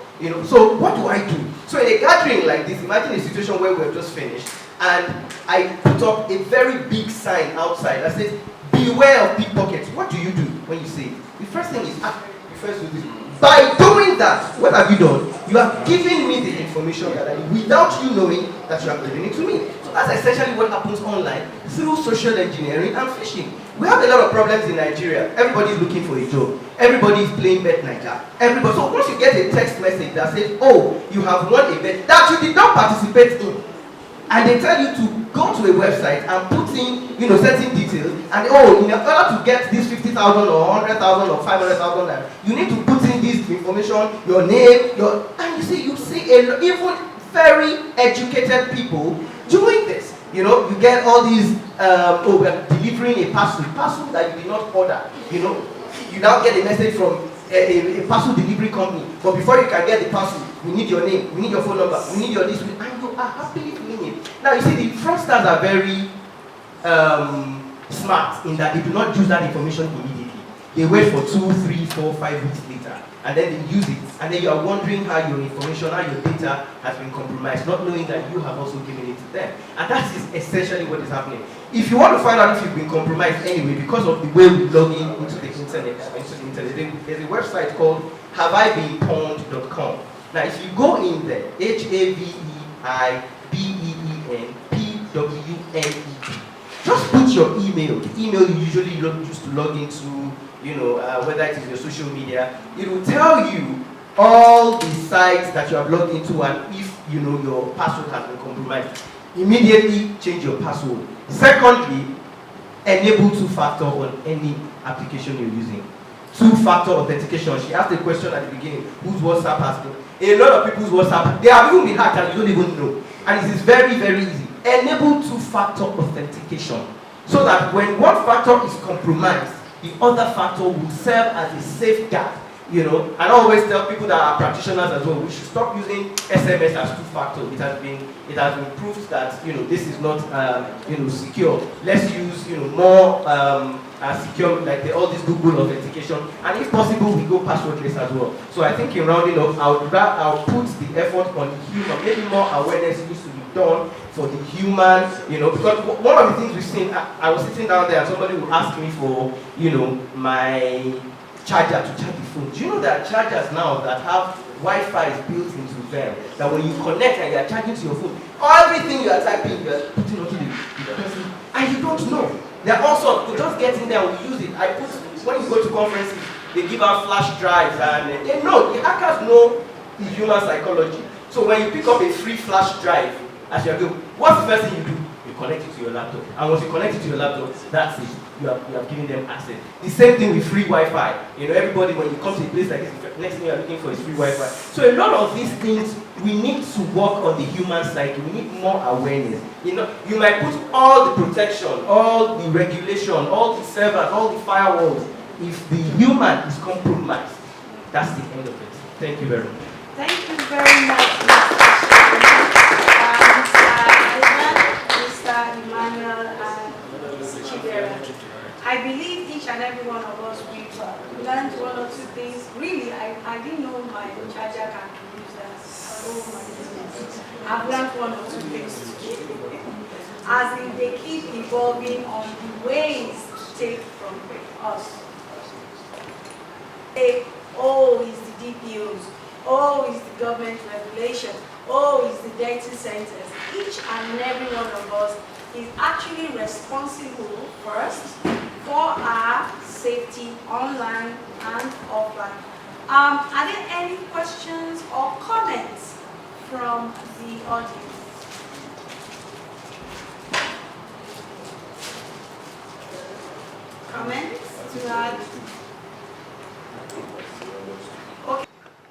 So what do I do? So in a gathering like this, imagine a situation where we've just finished, and I put up a very big sign outside that says, "Beware of pickpockets." What do you do when you say it? The first thing is, you first do this. By doing that, what have you done? You have given me the information that without you knowing that you have given it to me. So that's essentially what happens online through social engineering and phishing. We have a lot of problems in Nigeria. Everybody is looking for a job. Everybody is playing Bet Nigeria. Everybody. So once you get a text message that says, "Oh, you have won a bet that you did not participate in," and they tell you to go to a website and put in, certain details, and in order to get this 50,000 or 100,000 or 500,000, you need to put in this information, your name, and you see even very educated people doing this. You get all these, we're delivering a parcel that you did not order. You now get a message from a parcel delivery company, but before you can get the parcel, we need your name, we need your phone number, we need your this, and you are happily filling it. Now you see, the fraudsters are very smart in that they do not use that information immediately. They wait for 2, 3, 4, 5 weeks later, and then they use it, and then you are wondering how your information, how your data has been compromised, not knowing that you have also given it to them. And that is essentially what is happening. If you want to find out if you've been compromised anyway, because of the way we log in into the internet, there's a website called haveibeenpwned.com. Now, if you go in there, HAVEIBEENPWNED, just put your email, the email you usually use to log into, whether it is your social media. It will tell you all the sites that you have logged into, and if your password has been compromised, immediately change your password. Secondly, enable two-factor on any application you're using. Two-factor authentication. She asked a question at the beginning, whose WhatsApp has been? A lot of people's WhatsApp, they have even been hacked and you don't even know. And it is very, very easy. Enable two-factor authentication, so that when one factor is compromised, the other factor will serve as a safeguard. And I always tell people that are practitioners as well, we should stop using SMS as two-factor. It has been proved that this is not secure. Let's use more secure, like all this Google authentication, and if possible, we go passwordless as well. So I think in rounding up, I'll put the effort on the human. Maybe more awareness needs to be done for the human, because one of the things we've seen, I was sitting down there and somebody would ask me for, my charger to charge the phone. Do you know there are chargers now that have Wi-Fi built into them, that when you connect and you are charging to your phone, everything you are typing, you are putting onto the person, and you don't know. There are also, you just get in there and we use it. When you go to conferences, they give out flash drives, and they know, the hackers know the human psychology. So when you pick up a free flash drive, as you are going, what's the first thing you do? You connect it to your laptop. And once you connect it to your laptop, that's it. You have given them access. The same thing with free Wi-Fi. Everybody, when you come to a place like this, the next thing you are looking for is free Wi-Fi. So a lot of these things, we need to work on the human psyche. We need more awareness. You might put all the protection, all the regulation, all the servers, all the firewalls. If the human is compromised, that's the end of it. Thank you very much. Thank you very much, Mr. Shea. and every one of us, we've learned one or two things. Really, I didn't know my charger can be used as, oh my goodness. I've learned one or two things today. As in, they keep evolving on the ways to take from us. Oh, it's the DPOs. Oh, it's the government regulation. Oh, it's the data centers. Each and every one of us is actually responsible first for our safety online and offline. Are there any questions or comments from the audience? Comments to add? Okay.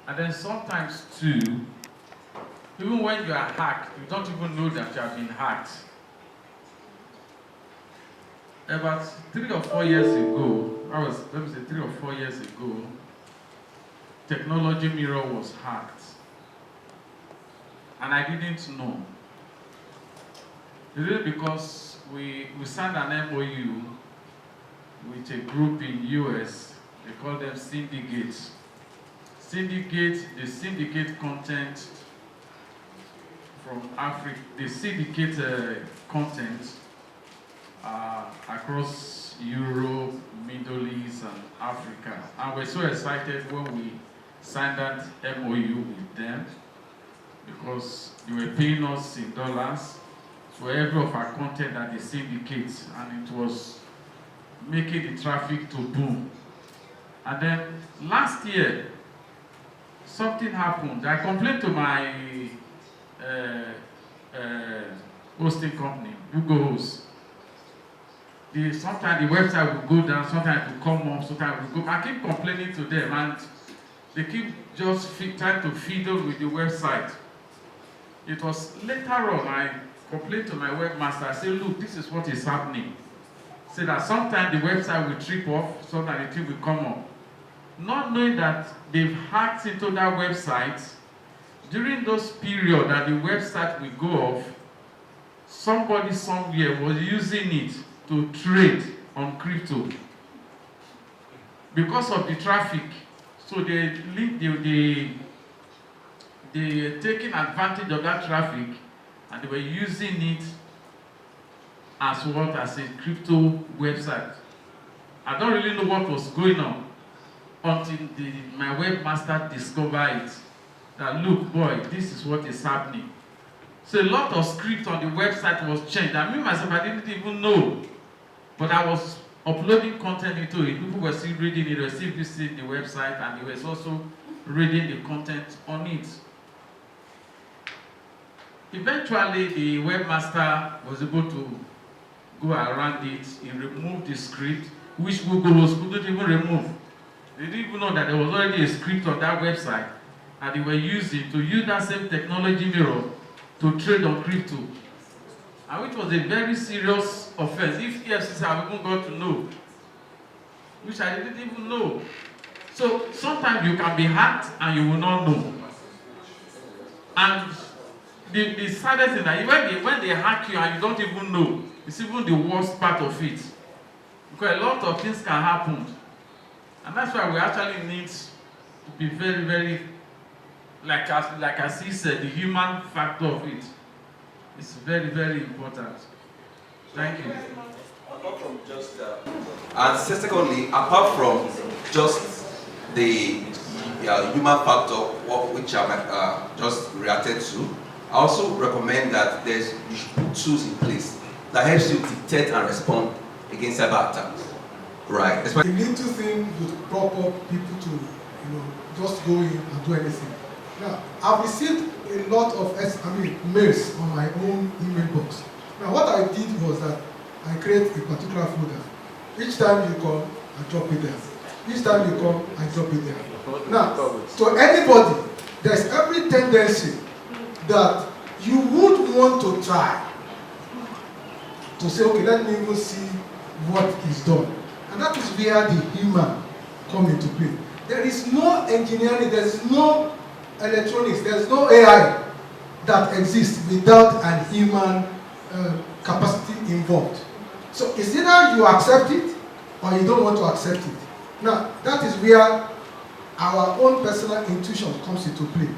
And then sometimes too, even when you are hacked, you don't even know that you have been hacked. About 3 or 4 years ago, let me say 3 or 4 years ago, Technology Mirror was hacked. And I didn't know. Really because we signed an MOU with a group in US, they call them syndicates. They syndicate content from Africa, they syndicate content across Europe, Middle East, and Africa. And we're so excited when we signed that MOU with them because they were paying us in dollars for every of our content that they syndicate, and it was making the traffic to boom. And then last year, something happened. I complained to my hosting company, Google Host. Sometimes the website will go down, sometimes it will come up, sometimes it will go. I keep complaining to them, and they keep just trying to fiddle with the website. It was later on I complained to my webmaster. I said, look, this is what is happening. Say that sometimes the website will trip off, sometimes the thing will come up. Not knowing that they've hacked into that website, during those periods that the website will go off, somebody somewhere was using it to trade on crypto. Because of the traffic, so they taking advantage of that traffic, and they were using it as what? As a crypto website. I don't really know what was going on until my webmaster discovered it. That look, boy, this is what is happening. So a lot of script on the website was changed. I mean myself, I didn't even know. But I was uploading content into it. People were still reading it, they were still visiting the website, and they were also reading the content on it. Eventually, the webmaster was able to go around it. He removed the script, which Google couldn't even remove. They didn't even know that there was already a script on that website, and they were using to use that same technology mirror to trade on crypto. And which was a very serious offense. If EFCC have even got to know, which I didn't even know. So sometimes you can be hacked and you will not know. And the saddest thing that when they hack you and you don't even know, it's even the worst part of it. Because a lot of things can happen. And that's why we actually need to be very, very, like as he said, the human factor of it. It's very, very important. Thank you. Apart from just and secondly, apart from just the human factor, which I just reacted to, I also recommend that you should put tools in place that helps you detect and respond against cyber attacks. Right. The little thing would prop up people to, just go in and do anything. Now, I've received a lot of mails on my own email box. Now, what I did was that I create a particular folder. Each time you come, I drop it there. Each time you come, I drop it there. Now, to anybody, there's every tendency that you would want to try to say, okay, let me even see what is done. And that is where the human come into play. There is no engineering, there is no electronics, there is no AI that exists without an human capacity involved. So it's either you accept it or you don't want to accept it. Now, that is where our own personal intuition comes into play.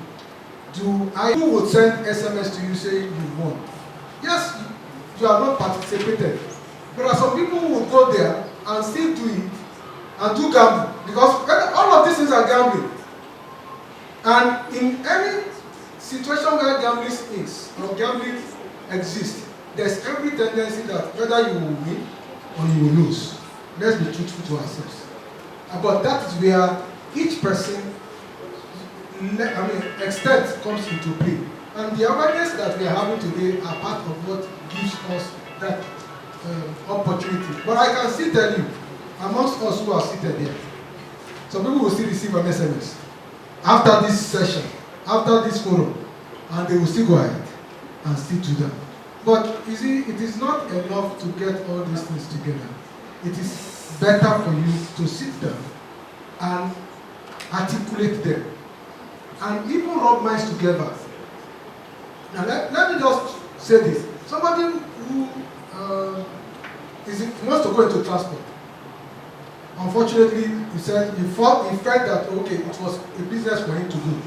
Who would send SMS to you saying you won? Yes, you have not participated. There are some people who would go there and still do it and do gambling, because all of these things are gambling. And in any situation where gambling is or gambling exists, there's every tendency that whether you will win or you will lose. Let's be truthful to ourselves. But that is where each person, extent comes into play. And the awareness that we are having today are part of what gives us that opportunity. But I can still tell you, amongst us who are seated here, some people will still receive an SMS after this session, after this forum, and they will still go ahead and still do that. But you see, it is not enough to get all these things together. It is better for you to sit down and articulate them and even rub minds together. Now let me just say this. Somebody who wants to go into transport. Unfortunately, he said he felt that okay, it was a business for him to do.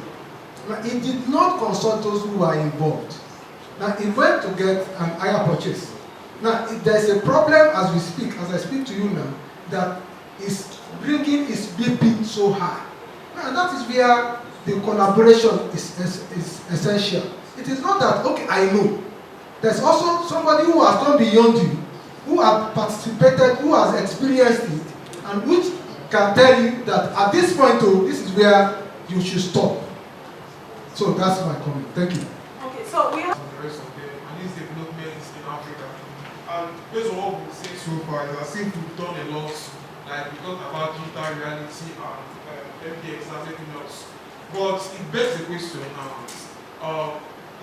Now, he did not consult those who were involved. Now, he went to get an hire purchase. Now, there's a problem as we speak, as I speak to you now, that is bringing his BP so high. Now, that is where the collaboration is essential. It is not that, okay, I know. There's also somebody who has gone beyond you, who has participated, who has experienced it, and which can tell you that at this point, this is where you should stop. So that's my comment. Thank you. Okay, so we have the rest of them and these developments in Africa. And based on what we've seen so far, it's as if we've done a lot. Like we talked about digital reality and MPX and everything else. But it begs the question now.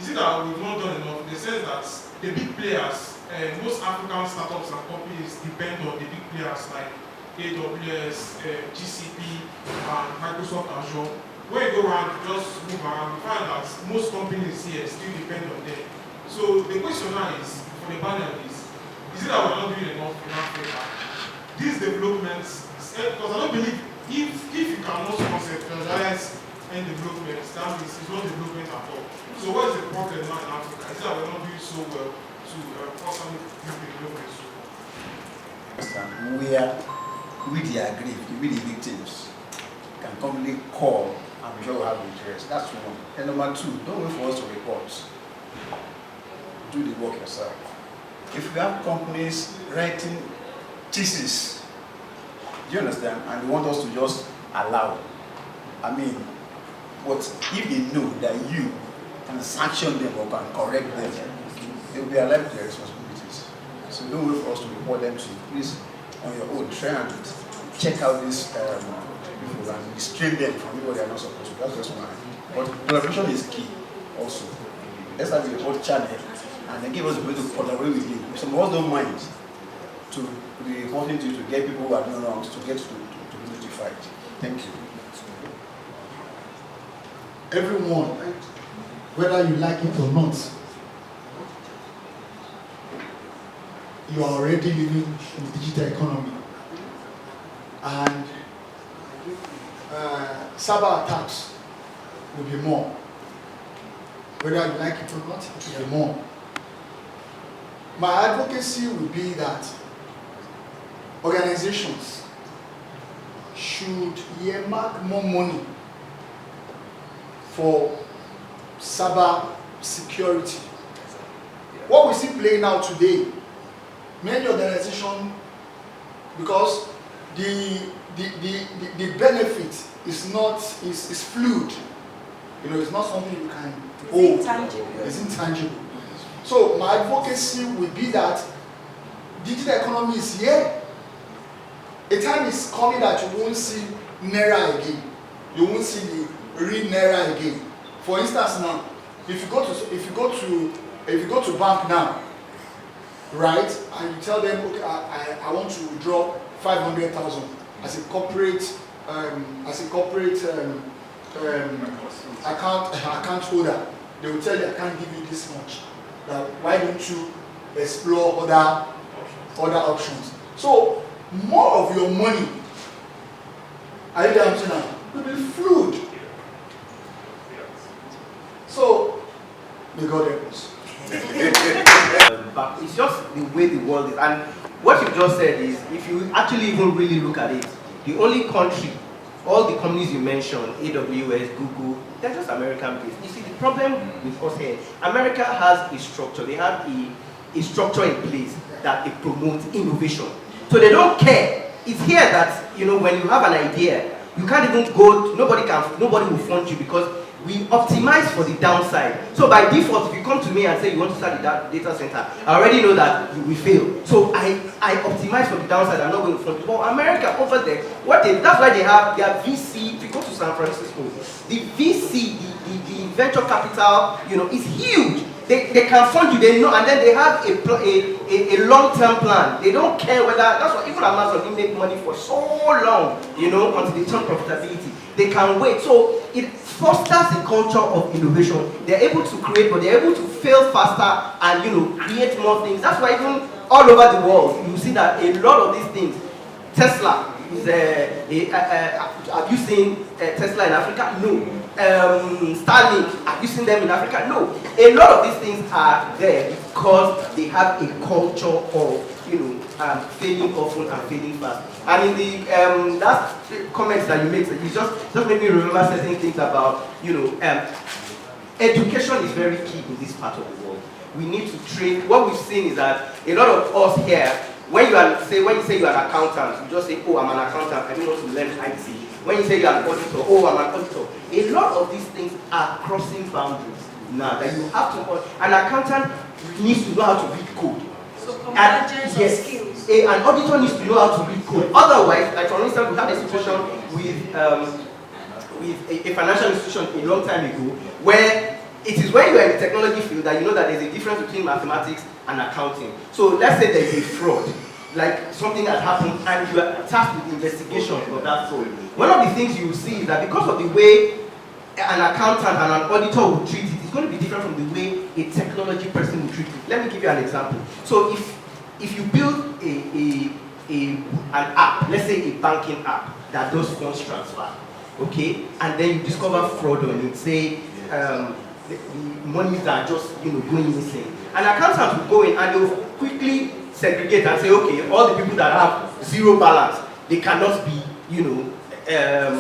Is it that we've not done enough in the sense that the big players, most African startups and companies depend on the big players like AWS, GCP, and Microsoft Azure. When you go around, just move around, you find that most companies here still depend on them. So the question now is, for the panel is it that we're not doing enough in Africa? These developments, because I don't believe if you cannot conceptualize any developments, that means it's not development at all. So what is the problem now in Africa? Is that we're not doing so well to possibly do development so well? Where we the aggrieved, we the victims, can commonly call and be sure we have interest. That's one. And number two, don't wait for us to report. Do the work yourself. If you have companies writing thesis, do you understand? And they want us to just allow. I mean, but if they know that you can sanction them or can correct them, they will be alive to their responsibilities. So don't wait for us to report them to you. Please, on your own, try and check out this people and restrain them from people they are not supposed to. That's just one. But collaboration is key also. Let's have a report channel and then give us a way to collaborate with you. Some of us don't mind to be reporting to you to get people who are doing wrong to get to notified. Thank you. Everyone, whether you like it or not, you are already living in the digital economy. And cyber attacks will be more. Whether you like it or not, it will be more. My advocacy would be that organizations should earmark more money for cyber security. What we see playing out today, many organizations, because the benefit is not is fluid. You know, it's not something you can hold. It's intangible. So my advocacy would be that digital economy is here. A time is coming that you won't see Naira again. You won't see the real Naira again. For instance, now, if you go to bank now, right, and you tell them, okay, I want to withdraw 500,000 as a corporate account holder, they will tell you I can't give you this much. Now, why don't you explore other options? So more of your money, are you there now, will be fluid. So, may God help us. But it's just the way the world is. And what you just said is, if you actually even really look at it, the only country, all the companies you mentioned, AWS, Google, they're just American based. You see, the problem with us here, America has a structure. They have a structure in place that they promote innovation. So they don't care. It's here that, you know, when you have an idea, you can't even go, nobody will fund you because we optimize for the downside. So by default, if you come to me and say you want to start a data center, I already know that you will fail. So I optimize for the downside. I'm not going to fund you. But America over there, that's why they have their VC. If you go to San Francisco, the VC, the venture capital, you know, is huge. They can fund you, they know, and then they have a long-term plan. They don't care whether, that's why even Amazon didn't make money for so long, you know, until they turn profitability. They can wait. So it fosters a culture of innovation. They're able to create, but they're able to fail faster and, you know, create more things. That's why even all over the world, you see that a lot of these things, Tesla is, have you seen Tesla in Africa? No. Starlink, have you seen them in Africa? No. A lot of these things are there because they have a culture of, you know, failing often and failing fast. And in the last comments that you made, you just made me remember certain things about, you know, education is very key in this part of the world. We need to train. What we've seen is that a lot of us here, when you say you're an accountant, you just say, oh, I'm an accountant, I don't want to learn IT. When you say you're an auditor, oh, I'm an auditor. A lot of these things are crossing boundaries now that you have to, an accountant needs to know how to read code. So convergence of skills. An auditor needs to know how to read code. Otherwise, like for instance, we had a situation with a financial institution a long time ago where it is when you are in the technology field that you know that there's a difference between mathematics and accounting. So let's say there's a fraud, like something has happened and you are tasked with investigation of that fraud. One of the things you will see is that because of the way an accountant and an auditor will treat it, it's going to be different from the way a technology person will treat it. Let me give you an example. So if you build an app, let's say a banking app that does funds transfer, okay, and then you discover fraud on it, say the monies are just, you know, going missing. An accountant will go in and they will quickly segregate and say, okay, all the people that have zero balance, they cannot be, you know,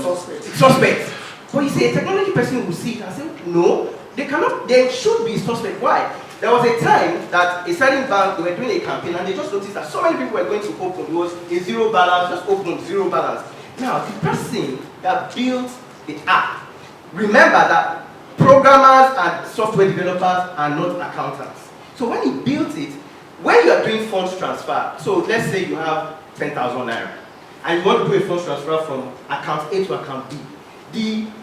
suspects. But you see, a technology person will see it and say, no, they cannot, they should be suspect. Why? There was a time that a certain bank, they were doing a campaign and they just noticed that so many people were going to open. It was a zero balance, just open, zero balance. Now, the person that built the app, remember that programmers and software developers are not accountants. So when he built it, when you are doing funds transfer, so let's say you have 10,000 naira, and you want to do a funds transfer from account A to account B,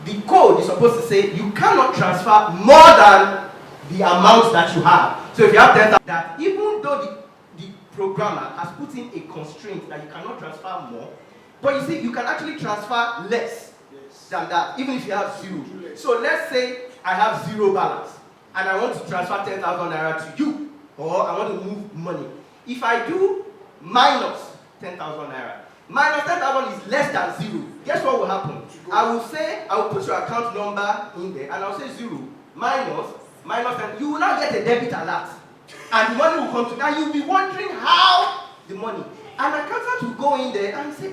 the code is supposed to say you cannot transfer more than the amount that you have. So if you have 10,000, that even though the programmer has put in a constraint that you cannot transfer more, but you see, you can actually transfer less than that, even if you have zero. So let's say I have zero balance, and I want to transfer 10,000 naira to you, or I want to move money. If I do minus 10,000 naira, minus 10,000 is less than zero. Guess what will happen? I will put your account number in there, and I'll say zero, minus 10. You will now get a debit alert, and the money will come to you, and you'll be wondering how the money. An accountant will go in there and say,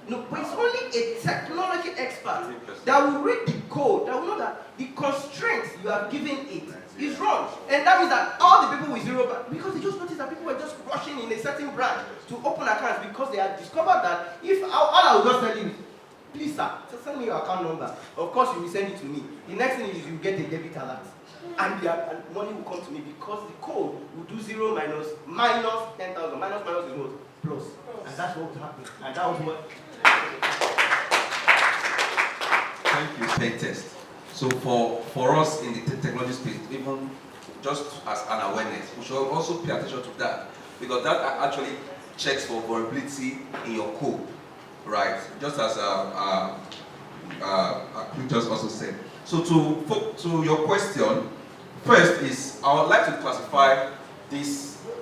no, but it's only a technology expert that will read the code, that will know that the constraints you have given it is wrong. And that means that all the people with zero balance, because they just noticed that people were just rushing in a certain branch to open accounts because they had discovered that if all I will just tell you is, please sir, just send me your account number. Of course you will send it to me. The next thing is you get a debit alert. And money will come to me because the code will do zero minus 10,000. Minus is what? Plus. And that's what will happen. And that was what. Thank you. Pen test. So for us in the technology space, even just as an awareness, we should also pay attention to that, because that actually checks for vulnerability in your code, right? Just as just also said. So to your question, first is I would like to classify the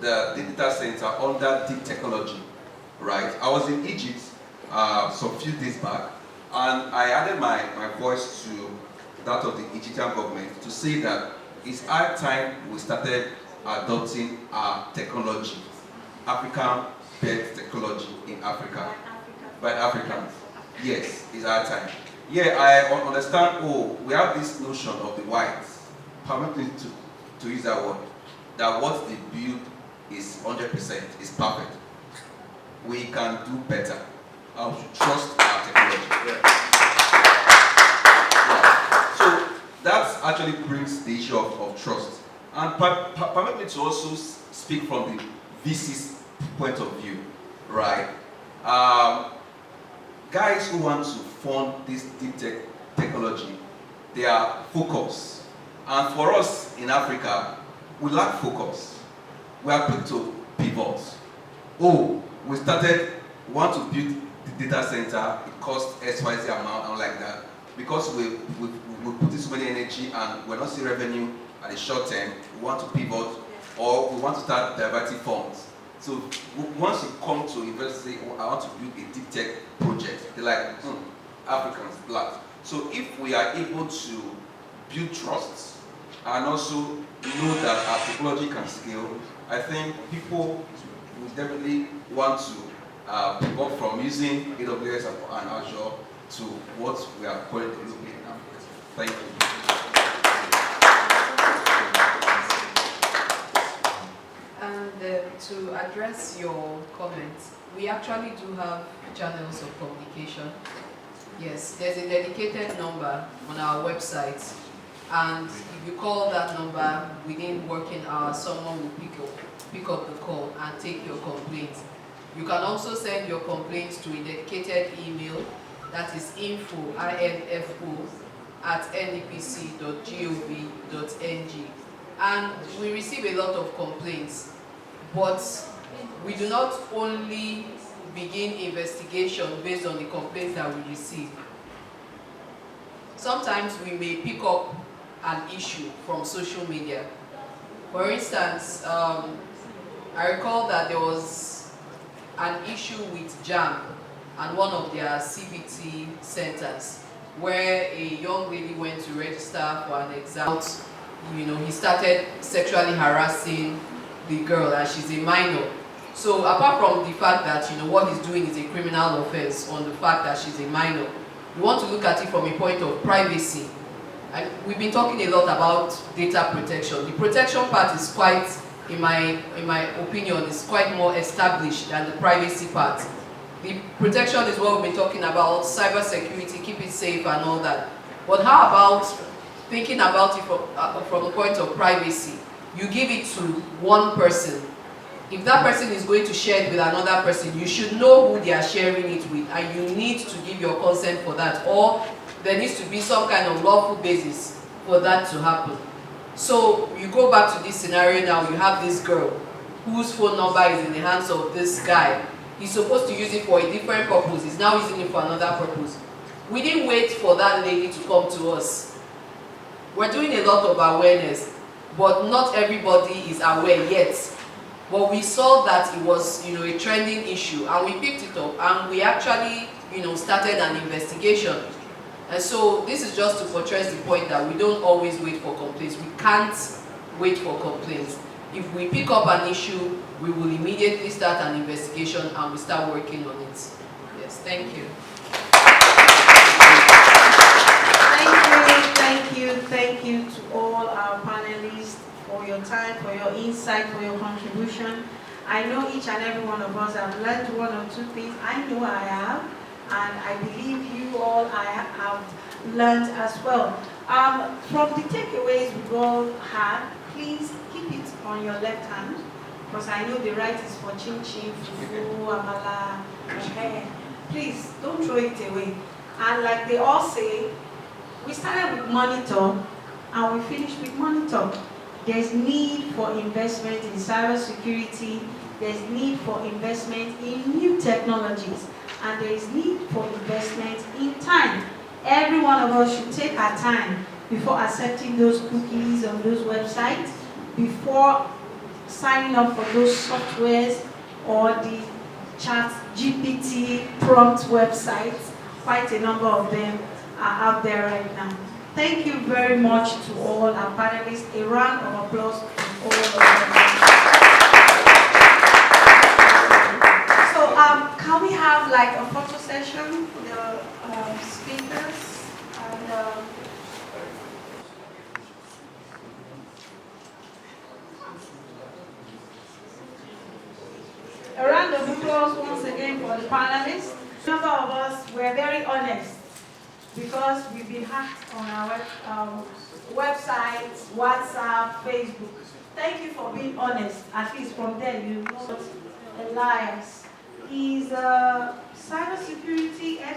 data center under deep technology. right? I was in Egypt some few days back, and I added my voice to that of the Egyptian government to say that it's high time we started adopting our technology, African-based technology in Africa, by Africans. Yes, it's high time. Yeah, I understand, we have this notion of the whites, permit me to use that word, that what they build is 100%, is perfect. We can do better. I should trust our technology. Yeah. So that actually brings the issue of trust. And permit me to also speak from the VC's point of view, right? Guys who want to fund this deep tech technology, they are focused. And for us in Africa, we lack focus. We are quick to pivot. We want to build the data center, it costs XYZ amount, and like that. Because we put in so many energy and we're not seeing revenue at the short term, we want to pivot, or we want to start diverting funds. So once you come to invest, say, I want to build a deep tech project, they're like, Africans, black. So if we are able to build trust and also know that our technology can scale, I think people will definitely want to pivot from using AWS and Azure to what we are currently looking in Africa. Thank you. And to address your comments, we actually do have channels of communication. Yes, there's a dedicated number on our website, and if you call that number within working hours, someone will pick up the call and take your complaint. You can also send your complaints to a dedicated email, that is info at nepc.gov.ng. And we receive a lot of complaints, but we do not only begin investigation based on the complaints that we receive. Sometimes we may pick up an issue from social media. For instance, I recall that there was an issue with JAM and one of their CBT centers where a young lady went to register for an exam. He started sexually harassing the girl, and she's a minor. So apart from the fact that what he's doing is a criminal offense on the fact that she's a minor, we want to look at it from a point of privacy. And we've been talking a lot about data protection. The protection part is quite, in my opinion, is quite more established than the privacy part. The protection is what we've been talking about, cyber security, keep it safe and all that. But how about thinking about it from the point of privacy? You give it to one person. If that person is going to share it with another person, you should know who they are sharing it with, and you need to give your consent for that, or there needs to be some kind of lawful basis for that to happen. So you go back to this scenario now, you have this girl whose phone number is in the hands of this guy. He's supposed to use it for a different purpose, he's now using it for another purpose. We didn't wait for that lady to come to us. We're doing a lot of awareness, but not everybody is aware yet. But we saw that it was, a trending issue, and we picked it up, and we actually, started an investigation. And so this is just to buttress the point that we don't always wait for complaints. We can't wait for complaints. If we pick up an issue, we will immediately start an investigation and we start working on it. Yes, thank you. Thank you to all our panelists for your time, for your insight, for your contribution. I know each and every one of us have learned one or two things. I know I have, and I believe you all have learned as well. From the takeaways we all had, please keep it on your left hand, because I know the right is for chin chin, fufu, amala, please don't throw it away. And like they all say, we started with monitor and we finished with monitor. There's need for investment in cybersecurity, there's need for investment in new technologies, and there is need for investment in time. Every one of us should take our time before accepting those cookies on those websites, before signing up for those softwares or the Chat GPT prompt websites. Quite a number of them are out there right now. Thank you very much to all our panelists. A round of applause to all of them. So can we have like a photo session for the speakers? And, a round of applause once again for the panelists. A number of us were very honest because we've been hacked on our websites, WhatsApp, Facebook. Thank you for being honest. At least from there you know Elias. He's a cybersecurity expert.